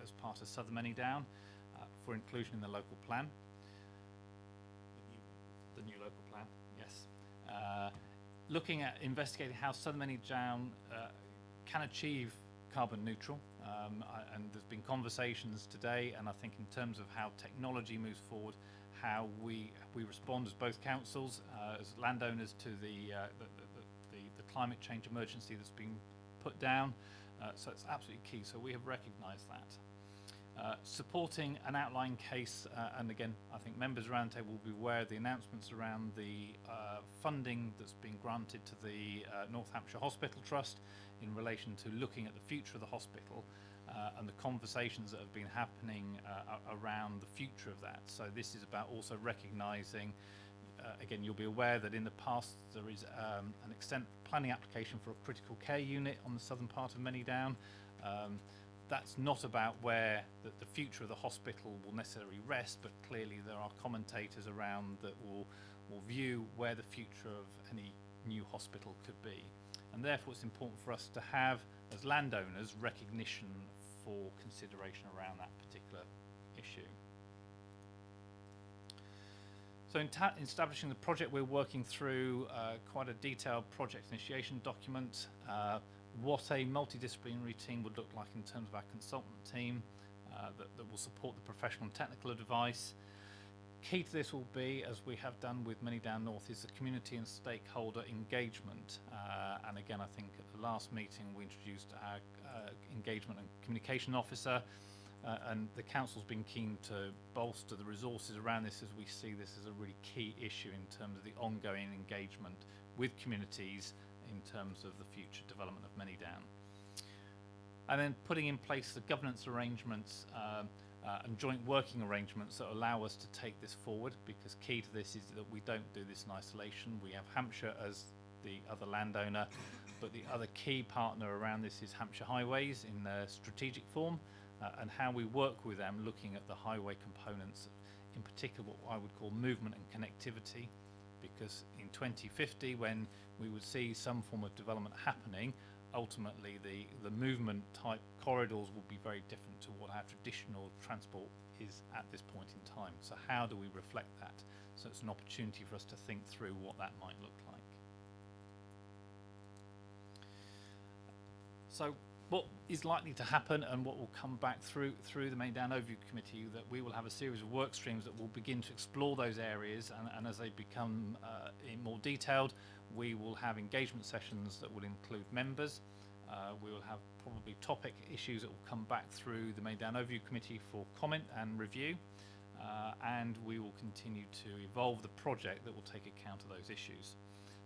[SPEAKER 2] as part of Southern Manydown for inclusion in the local plan. The new local plan, yes. Looking at investigating how Southern Manydown can achieve carbon neutral, and there's been conversations today, and I think in terms of how technology moves forward, how we respond as both councils, as landowners to the climate change emergency that's been put down. So it's absolutely key. So we have recognised that. Supporting an outline case, and again, I think members around the table will be aware of the announcements around the funding that's been granted to the North Hampshire Hospital Trust in relation to looking at the future of the hospital. And the conversations that have been happening around the future of that. So this is about also recognising, again, you'll be aware that in the past there is an extent planning application for a critical care unit on the southern part of Manydown. That's not about where the future of the hospital will necessarily rest, but clearly there are commentators around that will view where the future of any new hospital could be. And therefore it's important for us to have, as landowners, recognition for consideration around that particular issue. So in establishing the project, we're working through quite a detailed project initiation document, what a multidisciplinary team would look like in terms of our consultant team that will support the professional and technical advice. Key to this will be, as we have done with Manydown North, is the community and stakeholder engagement. And again, I think at the last meeting we introduced our engagement and communication officer, and the council's been keen to bolster the resources around this as we see this as a really key issue in terms of the ongoing engagement with communities in terms of the future development of Manydown. And then putting in place the governance arrangements and joint working arrangements that allow us to take this forward, because key to this is that we don't do this in isolation. We have Hampshire as the other landowner, but the other key partner around this is Hampshire Highways in their strategic form, and how we work with them looking at the highway components, in particular what I would call movement and connectivity, because in 2050 when we would see some form of development happening, ultimately the movement type corridors will be very different to what our traditional transport is at this point in time. So how do we reflect that? So it's an opportunity for us to think through what that might look like. So what is likely to happen and what will come back through the Manydown Overview Committee, that we will have a series of work streams that will begin to explore those areas, and as they become in more detailed, we will have engagement sessions that will include members. We will have probably topic issues that will come back through the Manydown Overview Committee for comment and review, and we will continue to evolve the project that will take account of those issues.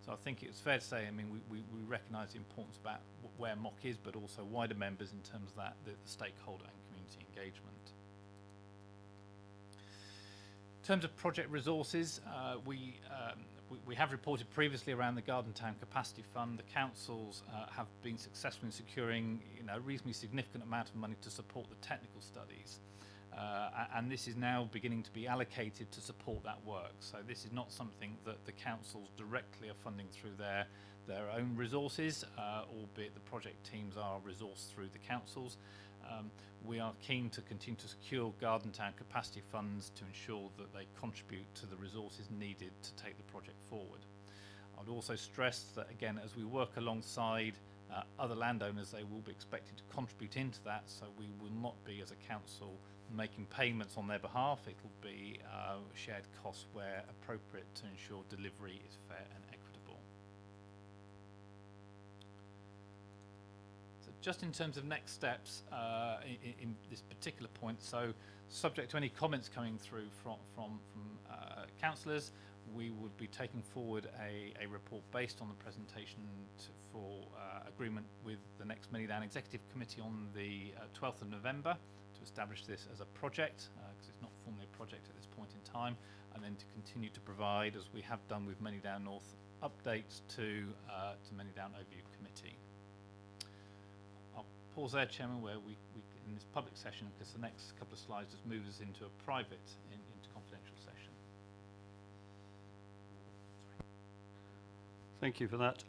[SPEAKER 2] So I think it's fair to say, I mean, we recognise the importance about where MOC is, but also wider members in terms of that, the stakeholder and community engagement. In terms of project resources, we have reported previously around the Garden Town Capacity Fund. The councils have been successful in securing, a reasonably significant amount of money to support the technical studies. And this is now beginning to be allocated to support that work. So this is not something that the councils directly are funding through their own resources, albeit the project teams are resourced through the councils. We are keen to continue to secure Garden Town capacity funds to ensure that they contribute to the resources needed to take the project forward. I would also stress that, again, as we work alongside other landowners, they will be expected to contribute into that, so we will not be, as a council, making payments on their behalf. It will be shared costs where appropriate to ensure delivery is fair and equitable. So just in terms of next steps in this particular point, so subject to any comments coming through from councillors, we would be taking forward a report based on the presentation for agreement with the next Manydown Executive Committee on the 12th of November to establish this as a project, because it's not formally a project at this point in time, and then to continue to provide, as we have done with Manydown North, updates to Manydown Overview Committee. I'll pause there, Chairman, where we in this public session, because the next couple of slides just move us into a private, into confidential session.
[SPEAKER 1] Thank you for that.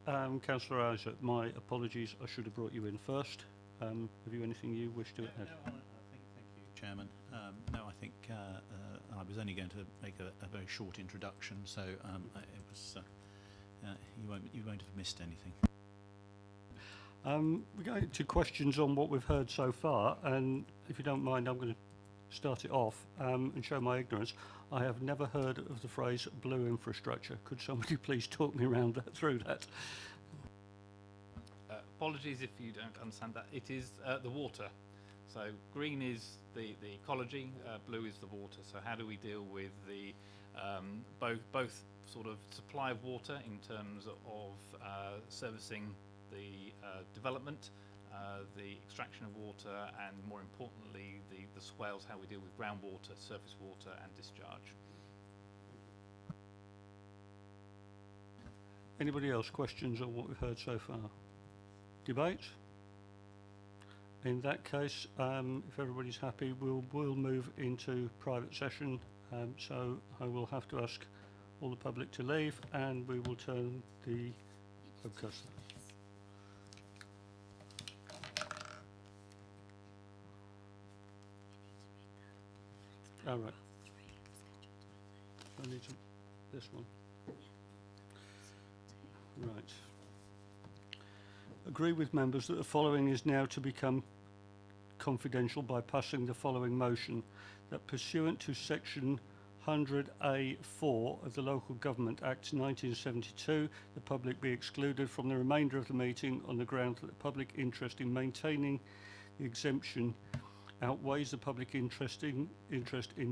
[SPEAKER 1] Councillor Isaac, my apologies, I should have brought you in first. Have you anything you wish to add?
[SPEAKER 5] Thank you, Chairman. No, I think I was only going to make a very short introduction, so it was you won't have missed anything.
[SPEAKER 1] We're going to questions on what we've heard so far, and if you don't mind, I'm going to start it off and show my ignorance. I have never heard of the phrase blue infrastructure. Could somebody please talk me around through that?
[SPEAKER 2] Apologies if you don't understand that. It is the water. So green is the ecology, blue is the water. So how do we deal with the both sort of supply of water in terms of servicing the development, the extraction of water, and more importantly the swales, how we deal with groundwater, surface water and discharge.
[SPEAKER 1] Anybody else questions on what we've heard so far? Debate? In that case, if everybody's happy, we'll move into private session. So I will have to ask all the public to leave, and we will turn the webcast. All right. I need this one. Right. Agree with members that the following is now to become confidential by passing the following motion: that pursuant to section 100A(4) of the Local Government Act 1972, the public be excluded from the remainder of the meeting on the ground that the public interest in maintaining the exemption outweighs the public interest in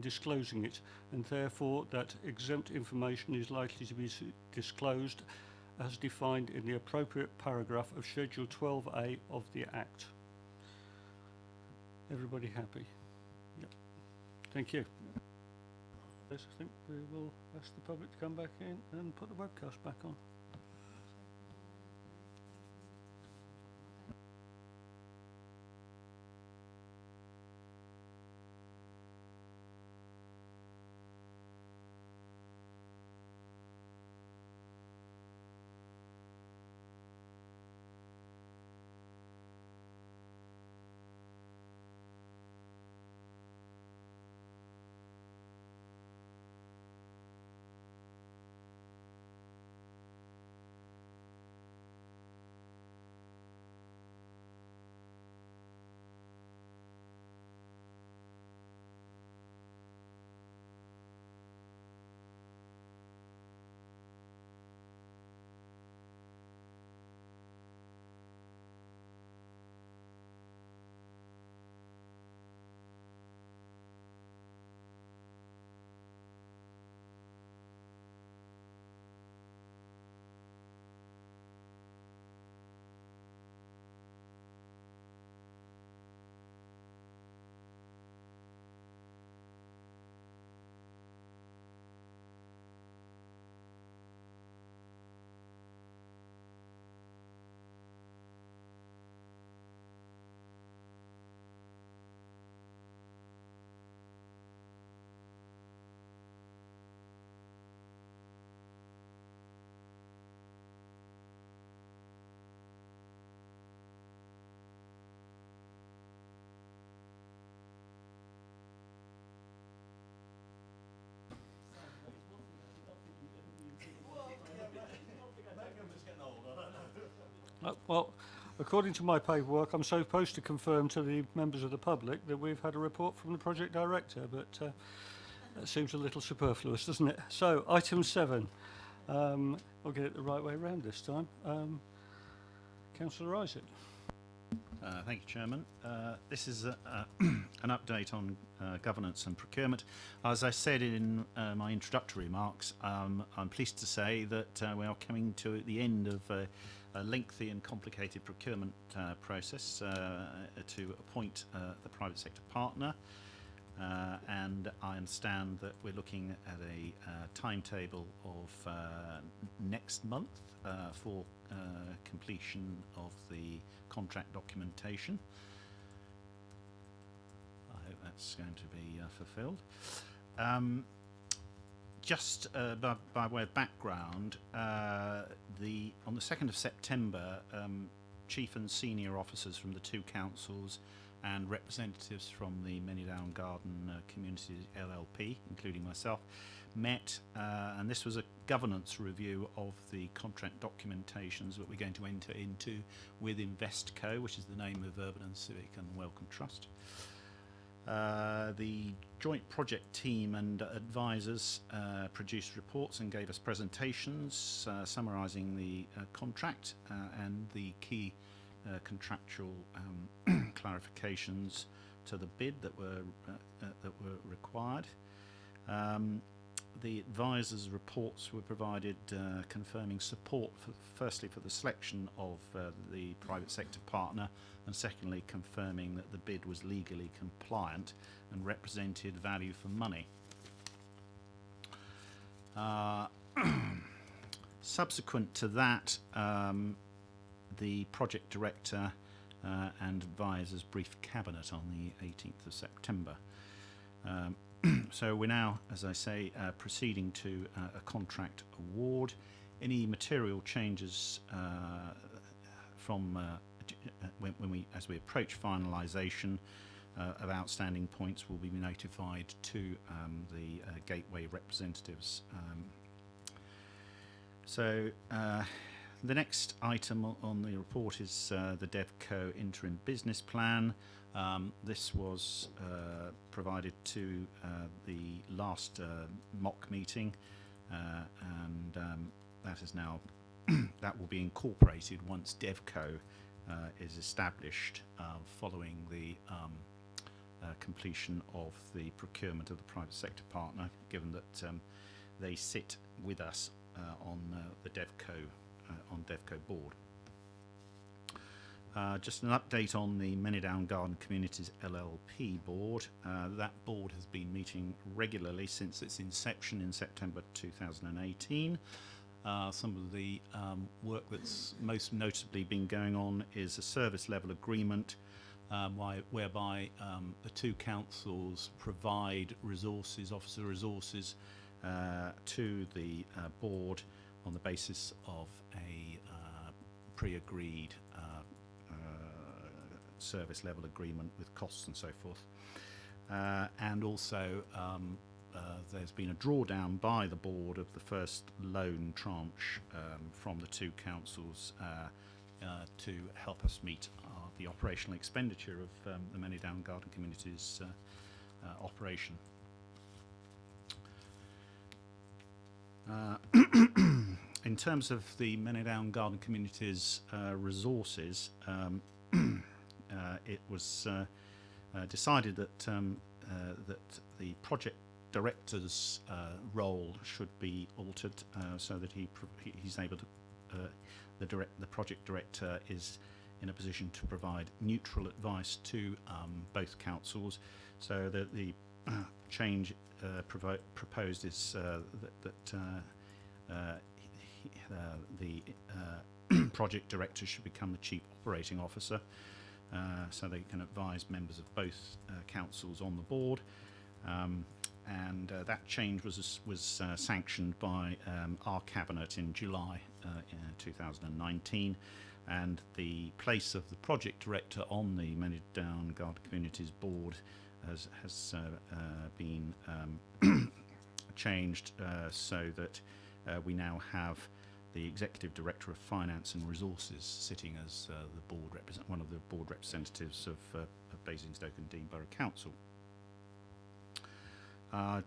[SPEAKER 1] disclosing it, and therefore that exempt information is likely to be disclosed as defined in the appropriate paragraph of Schedule 12A of the Act. Everybody happy? Yep. Thank you. Yes, I think we will ask the public to come back in and put the webcast back on. Well, according to my paperwork, I'm supposed to confirm to the members of the public that we've had a report from the project director, but that seems a little superfluous, doesn't it? So, item 7. I'll get it the right way round this time. Councillor Isaac.
[SPEAKER 5] Thank you, Chairman. This is an update on governance and procurement. As I said in my introductory remarks, I'm pleased to say that we are coming to the end of a lengthy and complicated procurement process to appoint the private sector partner. And I understand that we're looking at a timetable of next month for completion of the contract documentation. I hope that's going to be fulfilled. Just by way of background, on the 2nd of September, chief and senior officers from the 2 councils and representatives from the Manydown Garden Community LLP, including myself, met, and this was a governance review of the contract documentations that we're going to enter into with Investco, which is the name of Urban and Civic and Wellcome Trust. The joint project team and advisors produced reports and gave us presentations summarising the contract and the key contractual clarifications to the bid that were required. The advisors' reports were provided confirming support firstly for the selection of the private sector partner, and secondly confirming that the bid was legally compliant and represented value for money. Subsequent to that, the project director and advisors briefed cabinet on the 18th of September. So we're now, as I say, proceeding to a contract award. Any material changes from as we approach finalisation of outstanding points will be notified to the gateway representatives. The next item on the report is the DevCo interim business plan. This was provided to the last mock meeting, and that is now that will be incorporated once DevCo is established following the completion of the procurement of the private sector partner, given that they sit with us on the DevCo board. Just an update on the Manydown Garden Communities LLP board. That board has been meeting regularly since its inception in September 2018. Some of the work that's most notably been going on is a service level agreement whereby the 2 councils provide resources, officer resources, to the board on the basis of a pre-agreed service level agreement with costs and so forth. And also there's been a drawdown by the board of the first loan tranche from the 2 councils to help us meet the operational expenditure of the Manydown Garden Communities operation. In terms of the Manydown Garden Communities resources, it was decided that that the project director's role should be altered so that he's able to the project director is in a position to provide neutral advice to both councils. So that the change proposed is that the project director should become the chief operating officer, so they can advise members of both councils on the board. And that change was sanctioned by our cabinet in July 2019, and the place of the project director on the Manydown Garden Communities board has been changed so that we now have the Executive Director of Finance and Resources, sitting as one of the board representatives of Basingstoke and Dean Borough Council.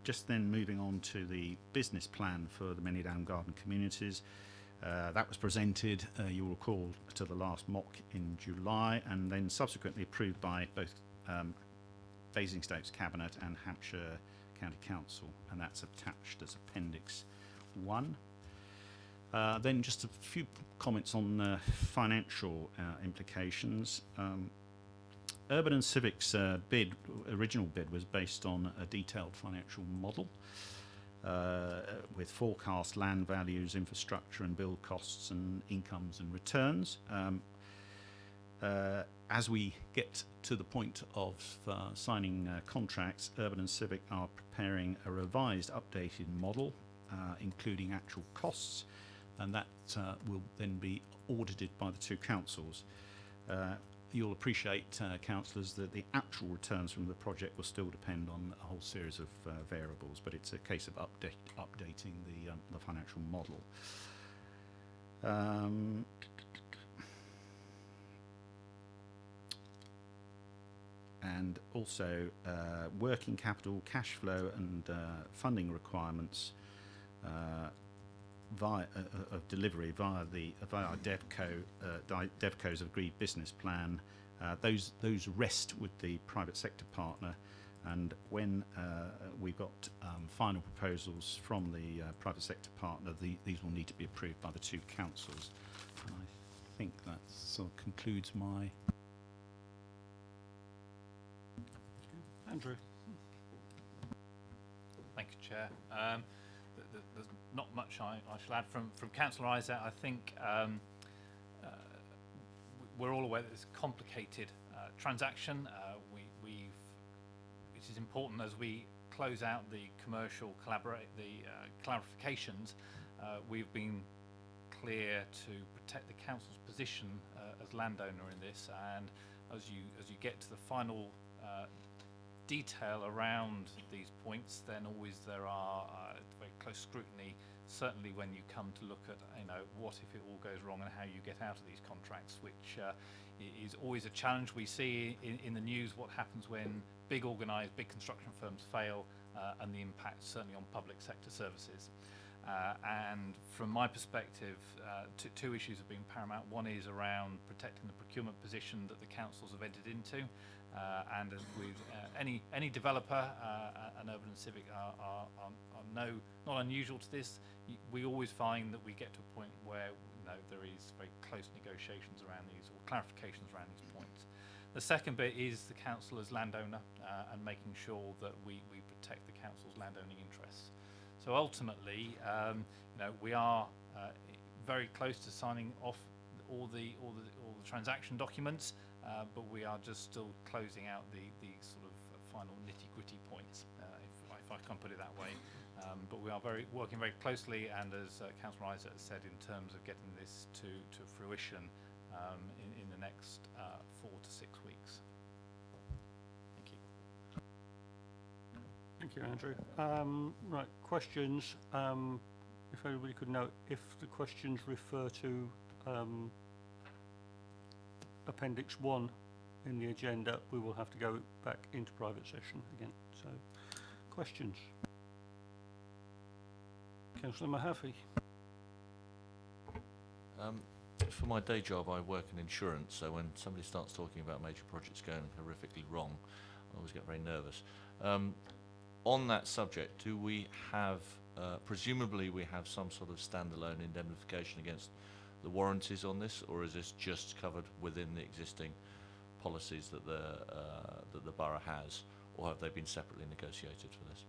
[SPEAKER 5] Just then moving on to the business plan for the Manydown Garden Communities. That was presented, you'll recall, to the last mock in July, and then subsequently approved by both Basingstoke's Cabinet and Hampshire County Council, and that's attached as Appendix 1. Then just a few comments on financial implications. Urban and Civic's original bid was based on a detailed financial model with forecast land values, infrastructure and build costs and incomes and returns. As we get to the point of signing contracts, Urban and Civic are preparing a revised, updated model, including actual costs, and that will then be audited by the two councils. You'll appreciate, councillors, that the actual returns from the project will still depend on a whole series of variables, but it's a case of updating the financial model. And also working capital, cash flow and funding requirements of delivery via DevCo's agreed business plan. Those rest with the private sector partner, and when we've got final proposals from the private sector partner, these will need to be approved by the two councils. And I think that sort of concludes my...
[SPEAKER 1] Andrew.
[SPEAKER 2] Thank you, Chair. There's not much I shall add from Councillor Isaac. I think we're all aware that it's a complicated transaction. It is important as we close out the commercial clarifications. We've been clear to protect the council's position as landowner in this, and as you get to the final detail around these points, then always there are very close scrutiny, certainly when you come to look at, what if it all goes wrong and how you get out of these contracts, which is always a challenge. We see in the news what happens when big construction firms fail, and the impact certainly on public sector services. And from my perspective, two issues have been paramount. One is around protecting the procurement position that the councils have entered into, and as with any developer, and Urban and Civic are not unusual to this. We always find that we get to a point where there is very close negotiations around these, or clarifications around these points. The second bit is the council as landowner, and making sure that we protect the council's landowning interests. So ultimately, we are very close to signing off all the transaction documents, but we are just still closing out the sort of final nitty-gritty points, if I can put it that way. But we are working very closely, and as Councillor Isaac has said, in terms of getting this to fruition in the next 4 to 6 weeks. Thank you.
[SPEAKER 1] Thank you, Andrew. Right, questions. If everybody could note, if the questions refer to Appendix 1 in the agenda, we will have to go back into private session again. So, questions? Councillor Mahaffey.
[SPEAKER 9] For my day job, I work in insurance, so when somebody starts talking about major projects going horrifically wrong, I always get very nervous. On that subject, do we have, presumably we have some sort of standalone indemnification against the warranties on this, or is this just covered within the existing policies that the borough has, or have they been separately negotiated for this?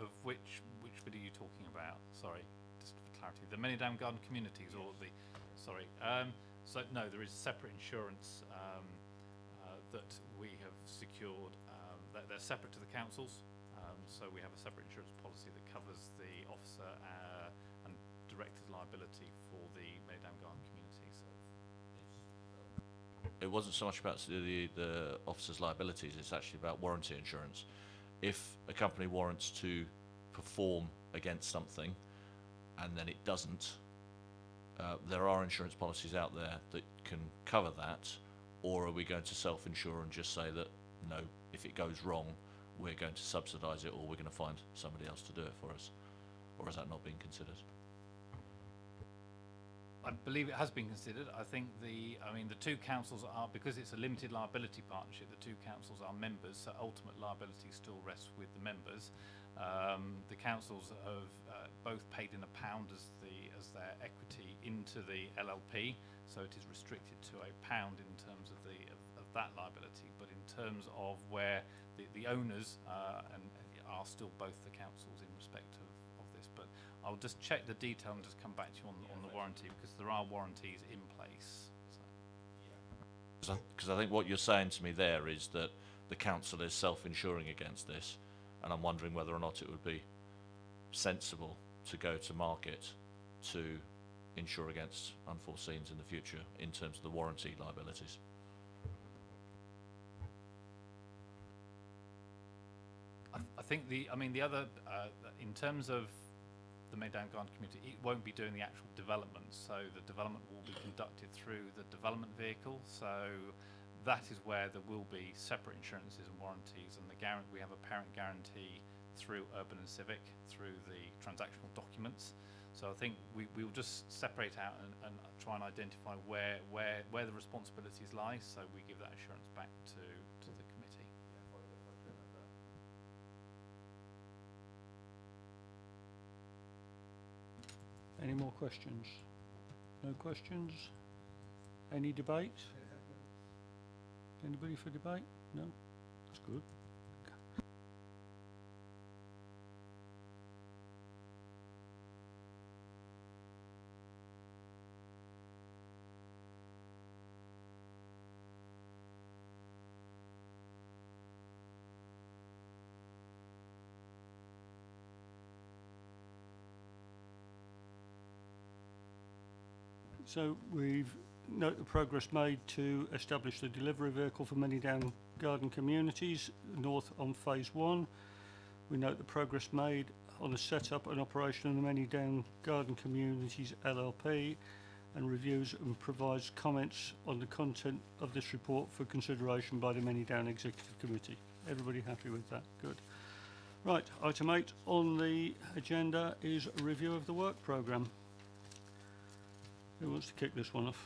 [SPEAKER 2] Of which bit are you talking about? Sorry, just for clarity. The Manydown Garden Communities, or the... Sorry. So no, there is separate insurance that we have secured. They're separate to the councils, so we have a separate insurance policy that covers the officer and director's liability for the Manydown Garden Community. So
[SPEAKER 9] it wasn't so much about the officer's liabilities, it's actually about warranty insurance. If a company warrants to perform against something and then it doesn't, there are insurance policies out there that can cover that, or are we going to self-insure and just say that no, if it goes wrong, we're going to subsidise it, or we're going to find somebody else to do it for us? Or has that not been considered?
[SPEAKER 2] I believe it has been considered. I think the two councils are, because it's a limited liability partnership, the two councils are members, so ultimate liability still rests with the members. The councils have both paid in £1 as their equity into the LLP, so it is restricted to £1 in terms of that liability. But in terms of where the owners are still both the councils in respect of this. But I'll just check the detail and just come back to you on the warranty, because there are warranties in place. So.
[SPEAKER 9] Because I think what you're saying to me there is that the council is self-insuring against this, and I'm wondering whether or not it would be sensible to go to market to insure against unforeseens in the future in terms of the warranty liabilities.
[SPEAKER 2] I think the other, in terms of the Manydown Garden Community, it won't be doing the actual development, so the development will be conducted through the development vehicle, so that is where there will be separate insurances and warranties, and we have a parent guarantee through Urban and Civic, through the transactional documents. So I think we will just separate out and try and identify where the responsibilities lie, so we give that assurance back to the committee.
[SPEAKER 1] Any more questions? No questions? Any debate? Anybody for debate? No? That's good. So we've note the progress made to establish the delivery vehicle for Manydown Garden Communities North on Phase 1. We note the progress made on the setup and operation of the Manydown Garden Communities LLP, and reviews and provides comments on the content of this report for consideration by the Manydown Executive Committee. Everybody happy with that? Good. Right, item 8 on the agenda is a review of the work programme. Who wants to kick this one off?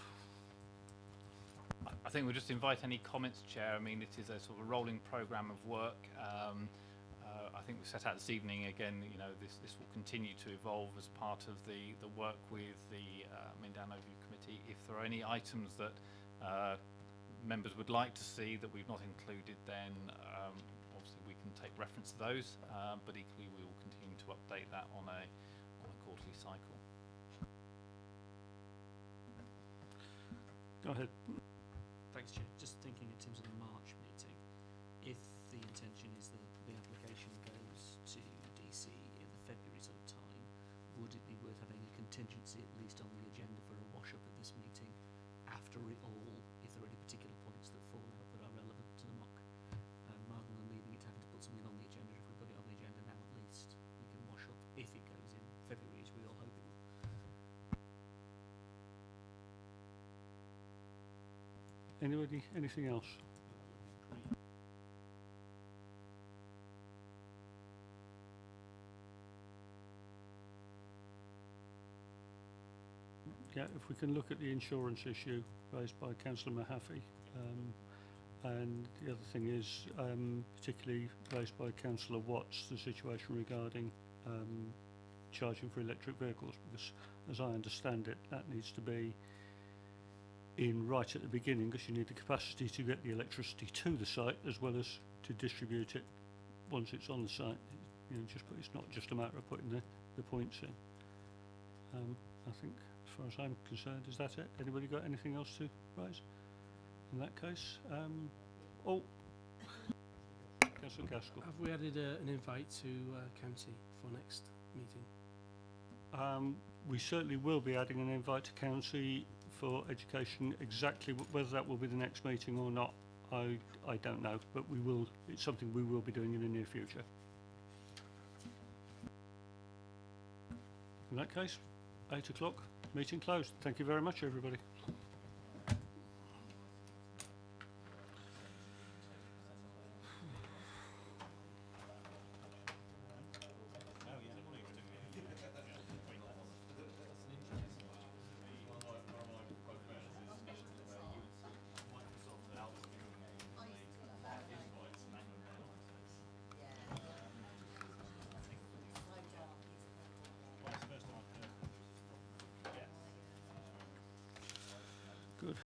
[SPEAKER 2] I think we'll just invite any comments, Chair. I mean, it is a sort of a rolling programme of work. I think we set out this evening again, you know, this will continue to evolve as part of the work with the Manydown Overview Committee. If there are any items that members would like to see that we've not included, then obviously we can take reference to those, but equally we will continue to update that on a quarterly cycle.
[SPEAKER 1] Go ahead.
[SPEAKER 10] Thanks, Chair. Just thinking in terms of the March meeting, if the intention is that the application goes to DC in the February sort of time, would it be worth having a contingency at least on the agenda for a wash-up at this meeting after it all, if there are any particular points that fall out that are relevant to the mock, rather than leaving it having to put something on the agenda? If we've got it on the agenda now, at least we can wash up if it goes in February, as we all hope it will.
[SPEAKER 1] Anybody? Anything else? Yeah, if we can look at the insurance issue raised by Councillor Mahaffey, and the other thing is particularly raised by Councillor Watts, the situation regarding charging for electric vehicles, because as I understand it, that needs to be in right at the beginning, because you need the capacity to get the electricity to the site as well as to distribute it once it's on the site. You know, it's not just a matter of putting the points in. I think, as far as I'm concerned, is that it? Anybody got anything else to raise? In that case, Councillor Gaskell.
[SPEAKER 11] Have we added an invite to county for next meeting?
[SPEAKER 1] We certainly will be adding an invite to county for education. Exactly whether that will be the next meeting or not, I don't know, but we will. It's something we will be doing in the near future. In that case, 8 o'clock, meeting closed. Thank you very much, everybody.